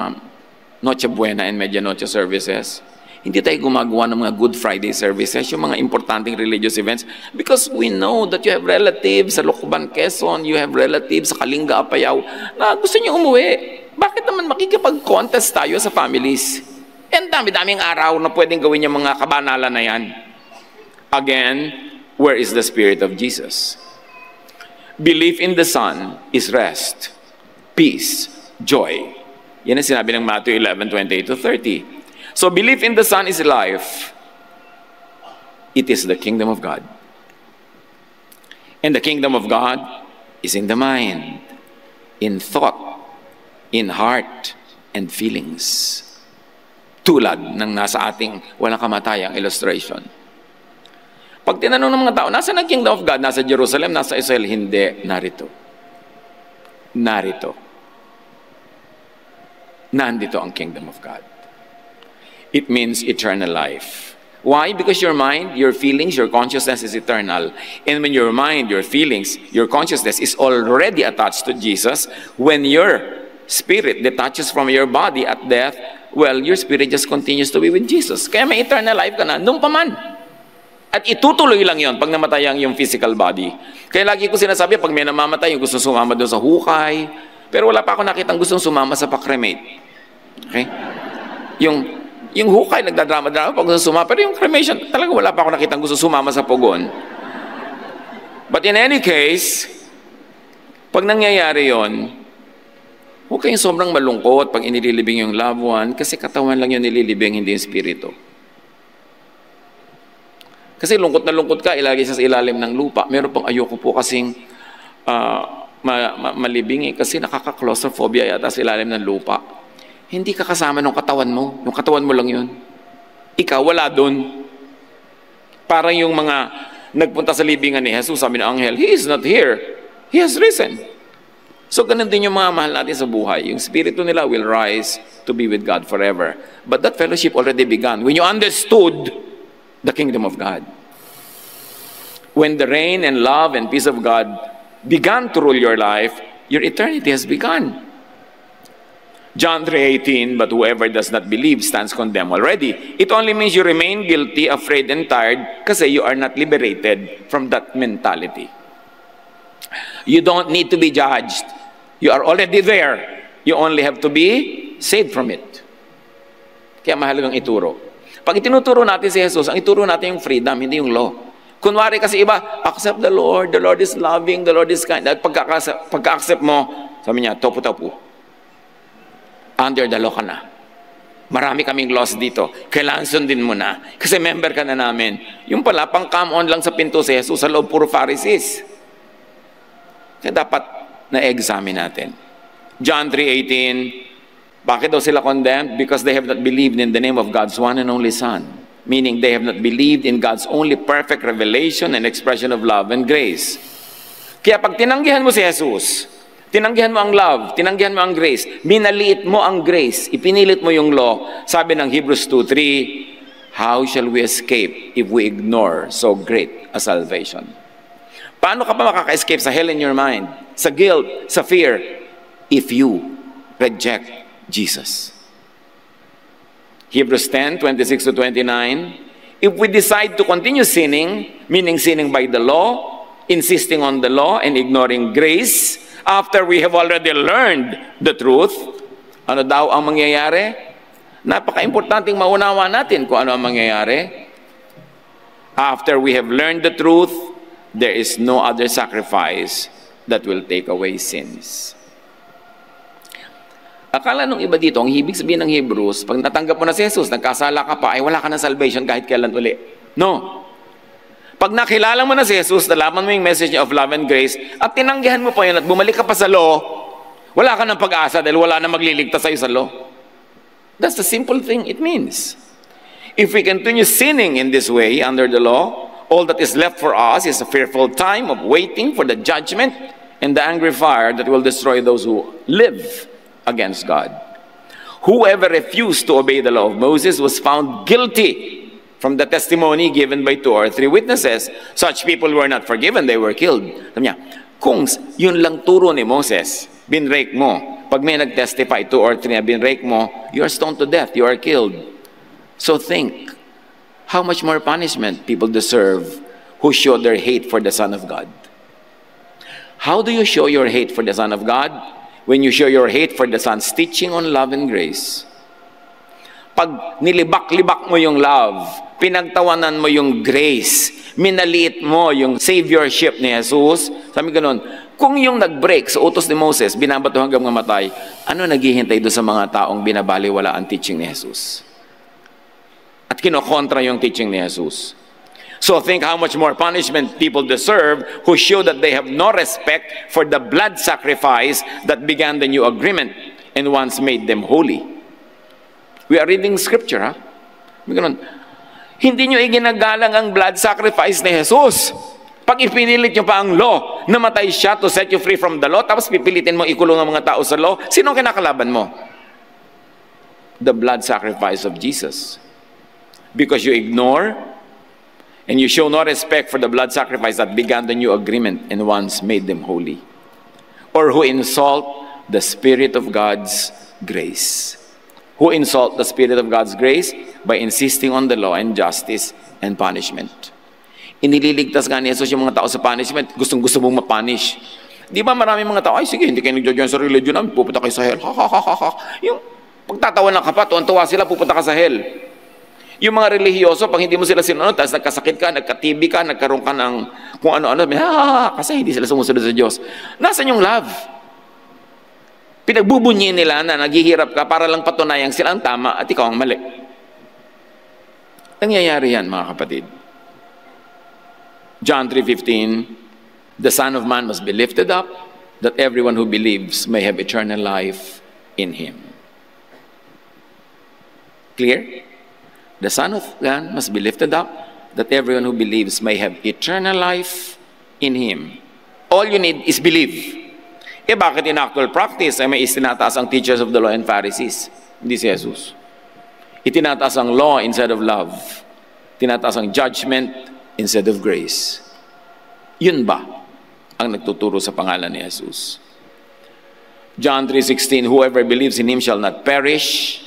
Noche Buena and Medianoche services. Hindi tayo gumagawa ng mga Good Friday services, yung mga importanteng religious events, because we know that you have relatives sa Lucban, Quezon, you have relatives sa Kalinga, Apayao, na gusto niyo umuwi. Bakit naman makikipag-contest tayo sa families? And dami-daming araw na pwedeng gawin yung mga kabanalan na yan. Again, where is the Spirit of Jesus? Belief in the Son is rest, peace, joy. Yan ang sinabi ng Matthew 11:28-30. So belief in the Son is life. It is the kingdom of God. And the kingdom of God is in the mind, in thought, in heart, and feelings. Tulad ng nasa ating walang kamatayang illustration. Pag tinanong ng mga tao, nasa ang kingdom of God? Nasa Jerusalem, nasa Israel? Hindi, narito. Narito. Nandito ang kingdom of God. It means eternal life. Why? Because your mind, your feelings, your consciousness is eternal. And when your mind, your feelings, your consciousness is already attached to Jesus, when your spirit detaches from your body at death, well, your spirit just continues to be with Jesus. Kaya may eternal life ka na, nung pa man. At itutuloy lang yon pag namatay ang yung physical body. Kaya lagi ko sinasabi, pag may namamatay, yung gusto sumama doon sa hukay, pero wala pa ako nakitang gustong sumama sa pa-cremate. Okay? Yung hukay, nagdadrama-drama pag gusto sumama, pero yung cremation, talaga wala pa ako nakitang gusto sumama sa pugon. But in any case, pag nangyayari yon, huwag kayong sobrang malungkot pag inililibing yung loved one kasi katawan lang yun nililibing, hindi yung spirito. Kasi lungkot na lungkot ka, ilagay siya sa ilalim ng lupa. Meron pang ayoko po kasing malibing kasi nakaka-claustrophobia yata sa ilalim ng lupa. Hindi ka kasama ng katawan mo. Yung katawan mo lang yun. Ikaw, wala dun. Parang yung mga nagpunta sa libingan ni Jesus, sabi ng anghel, He is not here. He has risen. So ganun din yung mga mahal natin sa buhay. Yung spirito nila will rise to be with God forever. But that fellowship already began. When you understood the kingdom of God. When the reign and love and peace of God began to rule your life, your eternity has begun. John 3:18, but whoever does not believe stands condemned already. It only means you remain guilty, afraid, and tired kasi you are not liberated from that mentality. You don't need to be judged. You are already there. You only have to be saved from it. Kaya mahalagang ituro. Pag itinuturo natin si Jesus, ang ituro natin yung freedom, hindi yung law. Kunwari kasi iba, accept the Lord is loving, the Lord is kind. At pagka-accept mo, sabi niya, topo-topo. Under the law ka na. Marami kaming laws dito. Kailangan sundin mo na. Kasi member ka na namin. Yung pala, pang come on lang sa pinto si Jesus, sa loob puro Pharisees. Kaya dapat na-examine natin. John 3:18, bakit daw sila condemned? Because they have not believed in the name of God's one and only Son. Meaning they have not believed in God's only perfect revelation and expression of love and grace. Kaya pag tinanggihan mo si Jesus, tinanggihan mo ang love, tinanggihan mo ang grace, minaliit mo ang grace, ipinilit mo yung law, sabi ng Hebrews 2:3, how shall we escape if we ignore so great a salvation? Paano ka pa makaka-escape sa hell in your mind, sa guilt, sa fear, if you reject Jesus? Hebrews 10:26-29, if we decide to continue sinning, meaning sinning by the law, insisting on the law and ignoring grace, after we have already learned the truth, ano daw ang mangyayari? Napaka-importanting maunawa natin kung ano ang mangyayari. After we have learned the truth, there is no other sacrifice that will take away sins. Akala nung iba dito, ang ibig sabihin ng Hebrews, pag natanggap mo na si Jesus, nagkasala ka pa, ay wala ka ng salvation kahit kailan uli. No. Pag nakilala mo na si Jesus, nalaman mo yung message of love and grace, at tinanggihan mo pa yun at bumalik ka pa sa law, wala ka ng pag-asa dahil wala na magliligtas sa'yo sa law. That's the simple thing it means. If we continue sinning in this way under the law, all that is left for us is a fearful time of waiting for the judgment and the angry fire that will destroy those who live against God. Whoever refused to obey the law of Moses was found guilty from the testimony given by 2 or 3 witnesses. Such people were not forgiven, they were killed. Sabi niya, kung yun lang turo ni Moses, binrake mo. Pag may nag-testify 2 or 3 na binrake mo, you are stoned to death, you are killed. So think, how much more punishment people deserve who show their hate for the Son of God. How do you show your hate for the Son of God? When you show your hate for the Son's teaching on love and grace. Pag nilibak-libak mo yung love, pinagtawanan mo yung grace, minaliit mo yung saviorship ni Jesus, sabi ganun, kung yung nag-break sa utos ni Moses, binabato hanggang mamatay, ano naghihintay doon sa mga taong binabaliwala ang teaching ni Jesus? At kinokontra yung teaching ni Jesus. So think how much more punishment people deserve who show that they have no respect for the blood sacrifice that began the new agreement and once made them holy. We are reading scripture, ha? Hindi nyo iginagalang ang blood sacrifice ni Jesus. Pag ipinilit nyo pa ang law, namatay siya to set you free from the law, tapos pipilitin mo ikulong ang mga tao sa law, sino ang kinakalaban mo? The blood sacrifice of Jesus. Because you ignore and you show no respect for the blood sacrifice that began the new agreement and once made them holy. Or who insult the Spirit of God's grace. Who insult the Spirit of God's grace by insisting on the law and justice and punishment. Inililigtas nga ni Jesus yung mga tao sa punishment. Gustong-gusto mong mapunish. Di ba marami mga tao, ay sige, hindi kayo nagjojoin sa religion namin, pupunta kayo sa hell. Ha, ha, ha, ha, ha. Yung pagtatawa ng kapat, tuwan-tuwa sila, pupunta ka sa hell. Yung mga relihiyoso, pag hindi mo sila sinunod, tapos nagkasakit ka, nagka-TB ka, nagkaroon ka ng kung ano-ano, kasi hindi sila sumusunod sa Diyos. Nasaan yung love? Pinagbubunyi nila na naghihirap ka para lang patunayang sila ang tama at ikaw ang mali. Nangyayari yan, mga kapatid. John 3:15, the Son of Man must be lifted up, that everyone who believes may have eternal life in Him. Clear? The Son of Man must be lifted up, that everyone who believes may have eternal life in Him. All you need is believe. Bakit in actual practice ay may itinataas ang teachers of the law and Pharisees? Hindi si Jesus. Itinataas ang law instead of love. Tinataas ang judgment instead of grace. Yun ba ang nagtuturo sa pangalan ni Jesus? John 3:16, whoever believes in Him shall not perish,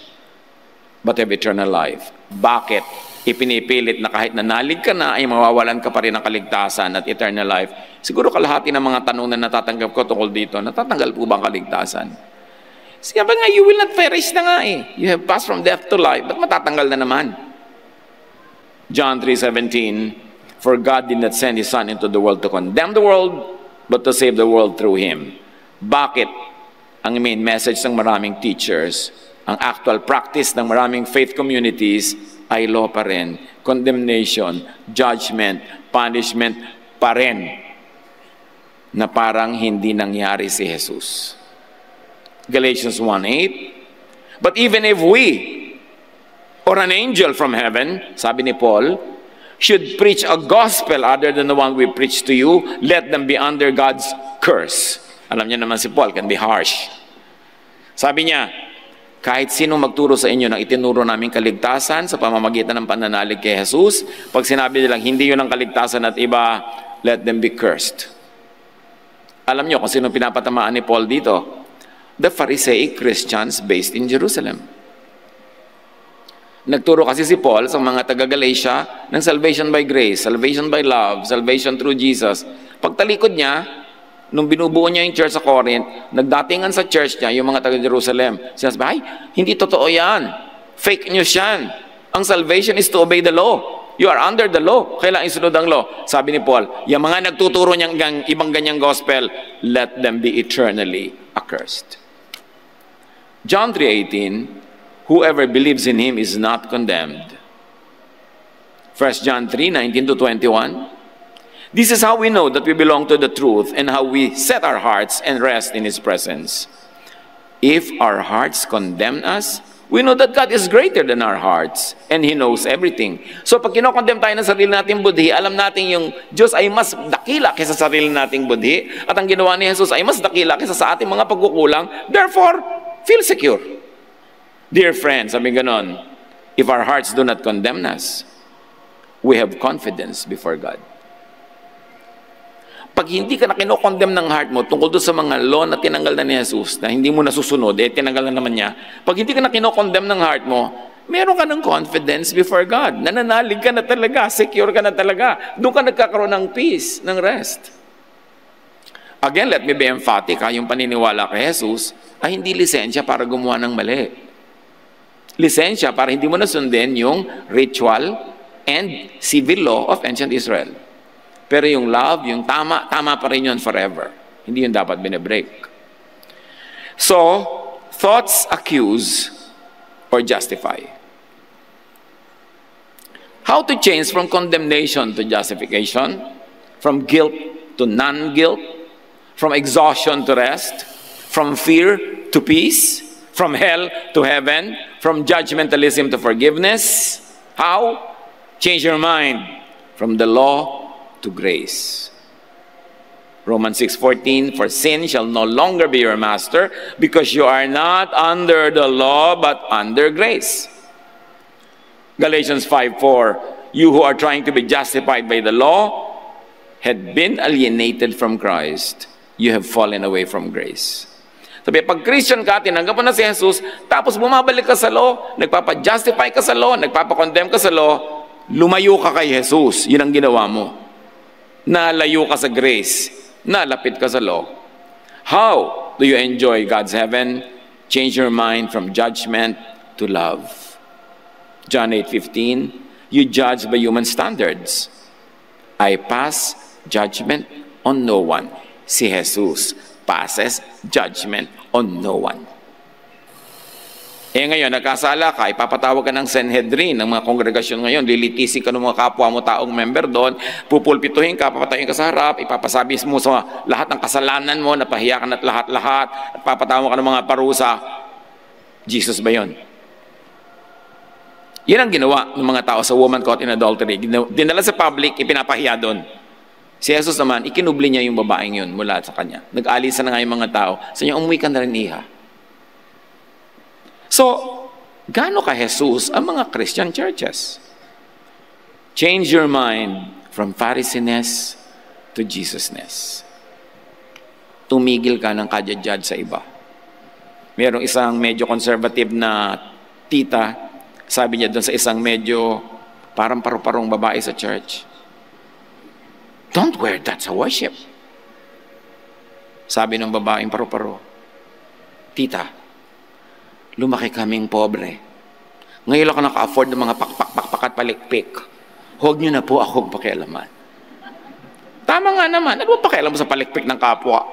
but have eternal life. Bakit? Ipinipilit na kahit nanalig ka na, ay mawawalan ka pa rin ng kaligtasan at eternal life. Siguro kalahati ng mga tanong na natatanggap ko tungkol dito, natatanggal po ba ang kaligtasan? Sabi nga, you will not perish na nga eh. You have passed from death to life. Ba't matatanggal na naman? John 3:17, for God did not send His Son into the world to condemn the world, but to save the world through Him. Bakit? Ang main message ng maraming teachers, ang actual practice ng maraming faith communities ay law pa rin, condemnation, judgment, punishment pa rin, na parang hindi nangyari si Jesus. Galatians 1:8, but even if we, or an angel from heaven, sabi ni Paul, should preach a gospel other than the one we preach to you, let them be under God's curse. Alam niyo naman si Paul can be harsh. Sabi niya, kahit sino magturo sa inyo ng itinuro naming kaligtasan sa pamamagitan ng pananalig kay Jesus, pag sinabi nilang hindi yun ang kaligtasan at iba, let them be cursed. Alam niyo kung sino pinapatamaan ni Paul dito? The Pharisaic Christians based in Jerusalem. Nagturo kasi si Paul sa mga taga-Galatia ng salvation by grace, salvation by love, salvation through Jesus. Pagtalikod niya, nung binubuo niya yung church sa Corinth, nagdatingan sa church niya yung mga taga-Jerusalem. Sinasabi, ay, hindi totoo yan. Fake news yan. Ang salvation is to obey the law. You are under the law. Kailangan isunod ang law. Sabi ni Paul, yung mga nagtuturo niyang ibang ganyang gospel, let them be eternally accursed. John 3:18, whoever believes in Him is not condemned. 1 John 3:19-21, this is how we know that we belong to the truth and how we set our hearts and rest in His presence. If our hearts condemn us, we know that God is greater than our hearts and He knows everything. So pag kinokondemn tayo ng sarili nating budhi, alam natin yung Diyos ay mas dakila kaysa sa sarili nating budhi at ang ginawa ni Jesus ay mas dakila kaysa sa ating mga pagkukulang. Therefore, feel secure. Dear friends, sabi ganon, if our hearts do not condemn us, we have confidence before God. Pag hindi ka na kinokondemn ng heart mo tungkol doon sa mga law na tinanggal na ni Jesus, na hindi mo nasusunod, tinanggal na naman niya, pag hindi ka na kinokondemn ng heart mo, meron ka ng confidence before God. Nananalig ka na talaga, secure ka na talaga. Doon ka nagkakaroon ng peace, ng rest. Again, let me be emphatic, yung paniniwala kay Jesus ay hindi lisensya para gumawa ng mali. Lisensya para hindi mo nasundin yung ritual and civil law of ancient Israel. Pero yung love, yung tama, tama pa rin yun forever. Hindi yun dapat binibreak. So, thoughts accuse or justify. How to change from condemnation to justification? From guilt to non-guilt? From exhaustion to rest? From fear to peace? From hell to heaven? From judgmentalism to forgiveness? How? Change your mind from the law to grace. Romans 6:14, for sin shall no longer be your master, because you are not under the law, but under grace. Galatians 5:4, you who are trying to be justified by the law had been alienated from Christ. You have fallen away from grace. Sabi, pag Christian ka, tinanggap mo na si Jesus, tapos bumabalik ka sa law, nagpapa-justify ka sa law, nagpapa-condemn ka sa law, lumayo ka kay Jesus. Yun ang ginawa mo. Nalayo ka sa grace, nalapit ka sa law. How do you enjoy God's heaven? Change your mind from judgment to love. John 8:15, you judge by human standards. I pass judgment on no one. Si Jesus passes judgment on no one. Ngayon, nagkasala ka, ipapatawag ka ng Sanhedrin, ng mga kongregasyon ngayon, lilitisin ka ng mga kapwa mo taong member doon, pupulpituhin ka, papatayin ka sa harap, ipapasabi mo sa lahat ng kasalanan mo, napahiya ka na lahat-lahat, at papatawag ka ng mga parusa. Jesus ba yun? Yan ang ginawa ng mga tao sa woman caught in adultery. Dinala sa public, ipinapahiya doon. Si Jesus naman, ikinubli niya yung babaeng yun mula sa kanya. Nag-alisa na nga yung mga tao. Sa inyo, umuwi ka na rin, iha. So, gaano ka Jesus ang mga Christian churches? Change your mind from Pharisees to Jesusness. Tumigil ka ng kadjadjad sa iba. Merong isang medyo conservative na tita, sabi niya doon sa isang medyo parang paru-parong babae sa church, don't wear that sa worship. Sabi ng babaeng paru-paro, tita, lumaki kaming pobre. Ngayon lang ako naka-afford ng mga pakpak at palikpik. Huwag niyo na po akong pakialaman. Tama nga naman, ano ba pakialam mo sa palikpik ng kapwa?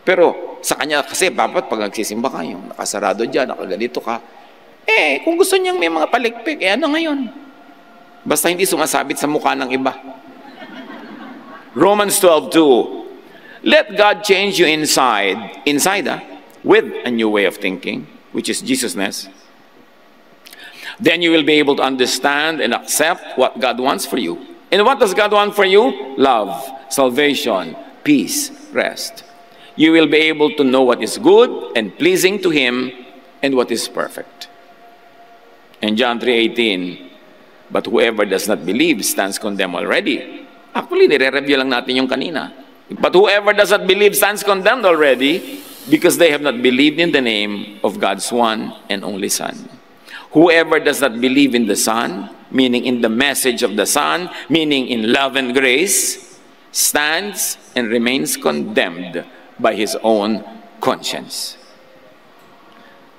Pero sa kanya kasi, dapat pag nagsisimba ka, yung nakasarado dyan, nakaganito ka, kung gusto niyang may mga palikpik, ano ngayon? Basta hindi sumasabit sa mukha ng iba. Romans 12:2, let God change you inside, with a new way of thinking, which is Jesusness. Then you will be able to understand and accept what God wants for you. And what does God want for you? Love, salvation, peace, rest. You will be able to know what is good and pleasing to Him and what is perfect. And John 3:18, but whoever does not believe stands condemned already. Actually, nire-review lang natin yung kanina. But whoever does not believe stands condemned already, because they have not believed in the name of God's one and only Son. Whoever does not believe in the Son, meaning in the message of the Son, meaning in love and grace, stands and remains condemned by his own conscience.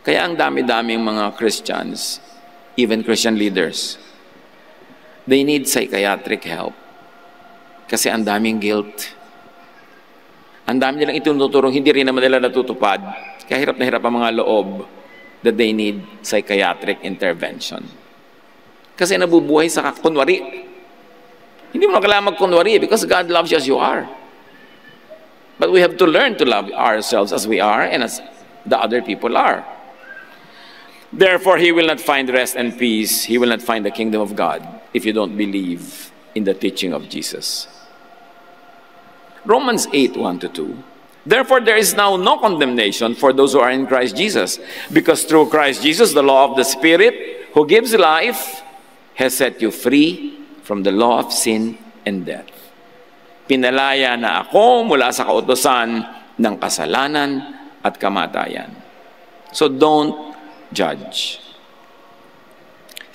Kaya ang dami-daming mga Christians, even Christian leaders, they need psychiatric help. Kasi ang daming guilt. Ang dami nilang itunuturong, hindi rin naman nila natutupad. Kaya hirap na hirap ang mga loob that they need psychiatric intervention. Kasi nabubuhay sa kunwari. Hindi mo na kailangan magkunwari because God loves you as you are. But we have to learn to love ourselves as we are and as the other people are. Therefore, he will not find rest and peace. He will not find the kingdom of God if you don't believe in the teaching of Jesus. Romans 8:1-2. Therefore, there is now no condemnation for those who are in Christ Jesus, because through Christ Jesus, the law of the Spirit, who gives life, has set you free from the law of sin and death. Pinalaya na ako mula sa kautusan ng kasalanan at kamatayan. So don't judge.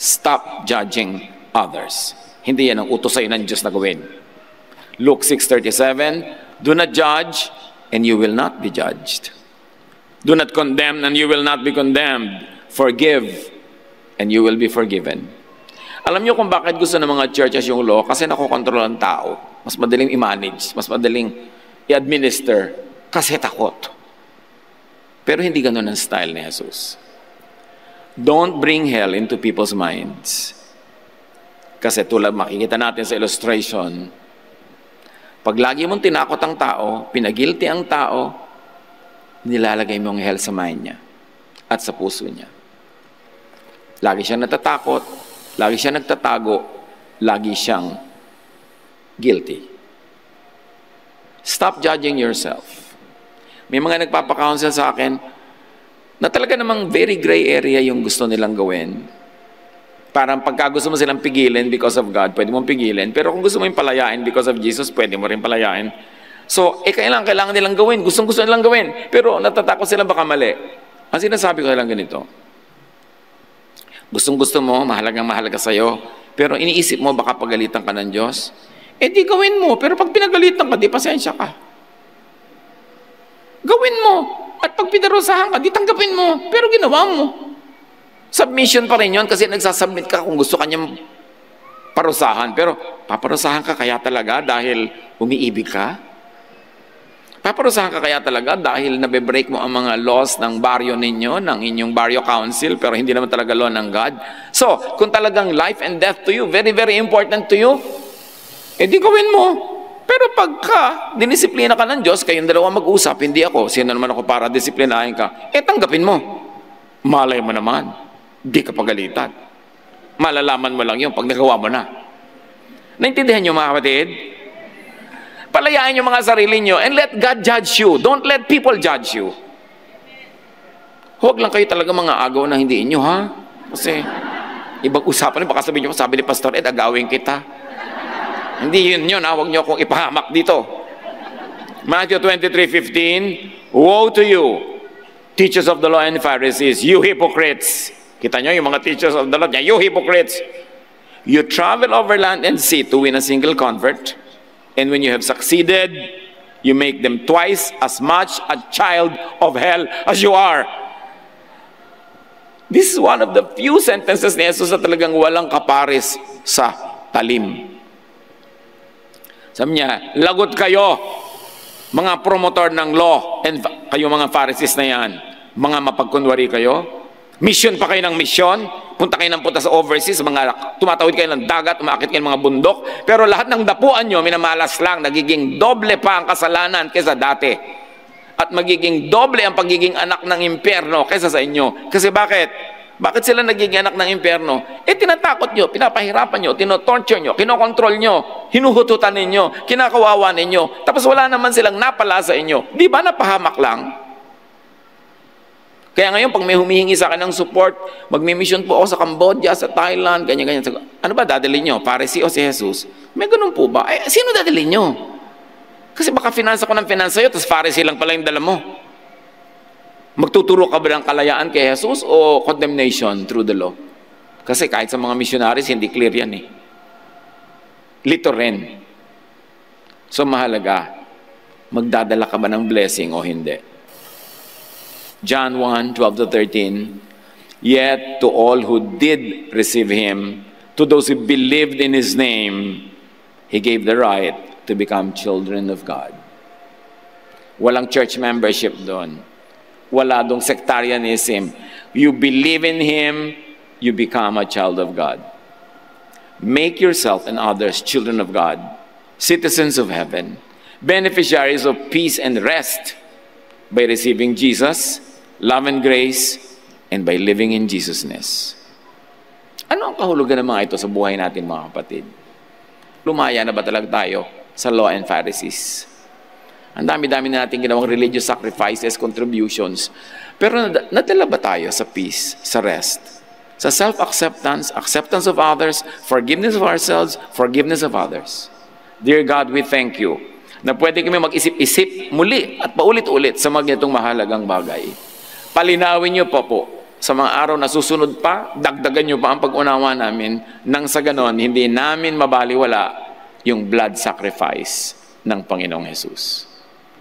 Stop judging others. Hindi yan ang utos sa'yo ng Diyos na gawin. Luke 6:37, do not judge, and you will not be judged. Do not condemn, and you will not be condemned. Forgive, and you will be forgiven. Alam niyo kung bakit gusto ng mga churches yung law? Kasi nakokontrol ang tao. Mas madaling i-manage, mas madaling i-administer, kasi takot. Pero hindi ganun ang style ni Jesus. Don't bring hell into people's minds. Kasi tulad makikita natin sa illustration, pag lagi mong tinakot ang tao, pinagilty ang tao, nilalagay mo ang hell sa mind niya at sa puso niya. Lagi siyang natatakot, lagi siyang nagtatago, lagi siyang guilty. Stop judging yourself. May mga nagpapakounsel sa akin na talaga namang very gray area yung gusto nilang gawin. Parang pagka gusto mo silang pigilin because of God, pwede mong pigilin. Pero kung gusto mo yung palayain because of Jesus, pwede mo rin palayain. So, kailangan nilang gawin. Gusto nilang gawin. Pero natatakot sila baka mali. Ang sinasabi ko lang ganito. Gusto mo, mahalaga sa'yo. Pero iniisip mo, baka pagalitan ka ng Diyos. Di gawin mo. Pero pag pinagalitan ka, di pasensya ka. Gawin mo. At pag pinarusahan ka, di tanggapin mo. Pero ginawa mo. Submission pa rin yun kasi nagsasubmit ka kung gusto kanyang parusahan. Pero paparusahan ka kaya talaga dahil umiibig ka? Paparusahan ka kaya talaga dahil nabe-break mo ang mga laws ng baryo ninyo, ng inyong baryo council, pero hindi naman talaga law ng God? So, kung talagang life and death to you, very, very important to you, di gawin mo. Pero pagka dinisiplina ka ng Diyos, kayong dalawa mag-usap, hindi ako, sino naman ako para disiplinahin ka, tanggapin mo. Malay mo naman. Di ka pagalitan. Malalaman mo lang yun pag nagawa mo na. Naintindihan nyo mga kapatid? Palayain nyo mga sarili nyo and let God judge you. Don't let people judge you. Huwag lang kayo talaga mga agaw na hindi inyo, ha? Kasi ibang usapan, baka sabihin nyo, sabi ni Pastor Ed, agawin kita. Hindi yun, ha? Huwag nyo akong ipahamak dito. Matthew 23:15, woe to you, teachers of the law and Pharisees, you hypocrites. Kita nyo yung mga teachers of the law, you hypocrites. You travel over land and sea to win a single convert, and when you have succeeded, you make them twice as much a child of hell as you are. This is one of the few sentences ni Jesus na talagang walang kapares sa talim. Sabi niya, lagot kayo, mga promotor ng law, and kayo mga Pharisees na yan, mga mapagkunwari kayo, mission pa kayo ng mission, punta kayo ng punta sa overseas, mga tumatawid kayo ng dagat, umaakit kayo ng mga bundok, pero lahat ng dapuan nyo, minamalas lang, nagiging doble pa ang kasalanan kaysa dati. At magiging doble ang pagiging anak ng impyerno kaysa sa inyo. Kasi bakit? Bakit sila nagiging anak ng impyerno? Tinatakot nyo, pinapahirapan nyo, tinotorture nyo, kinokontrol nyo, hinuhututan ninyo, kinakawawa ninyo, tapos wala naman silang napala sa inyo. Di ba napahamak lang? Kaya ngayon, pag may humihingi sa akin ng support, magmi-mission po ako sa Cambodia, sa Thailand, ganyan-ganyan. Ano ba dadalhin nyo? Pharisee o si Jesus? May ganun po ba? Sino dadalhin nyo? Kasi baka finansa ko ng finansa sa'yo, tapos Pharisee lang pala yung dala mo. Magtuturo ka ba ng kalayaan kay Jesus o condemnation through the law? Kasi kahit sa mga missionaries, hindi clear yan eh. Lito rin. So mahalaga, magdadala ka ba ng blessing o hindi? John 1:12-13, yet to all who did receive Him, to those who believed in His name, He gave the right to become children of God. Walang church membership doon. Wala dong sectarianism. You believe in Him, you become a child of God. Make yourself and others children of God, citizens of heaven, beneficiaries of peace and rest by receiving Jesus, love and grace, and by living in Jesusness. Ano ang kahulugan ng mga ito sa buhay natin, mga kapatid? Lumaya na ba talaga tayo sa law and Pharisees? Ang dami-dami na natin ginawang religious sacrifices, contributions. Pero nadala ba tayo sa peace, sa rest? Sa self-acceptance, acceptance of others, forgiveness of ourselves, forgiveness of others. Dear God, we thank you na pwede kami mag-isip-isip muli at paulit-ulit sa mga ganitong mahalagang bagay. Palinawin niyo po sa mga araw na susunod pa, dagdagan niyo pa ang pag-unawa namin nang sa ganon, hindi namin mabaliwala yung blood sacrifice ng Panginoong Jesus.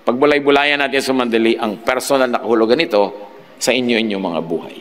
Pagbulay-bulayan natin sumandali ang personal na kahulugan nito sa inyo-inyong mga buhay.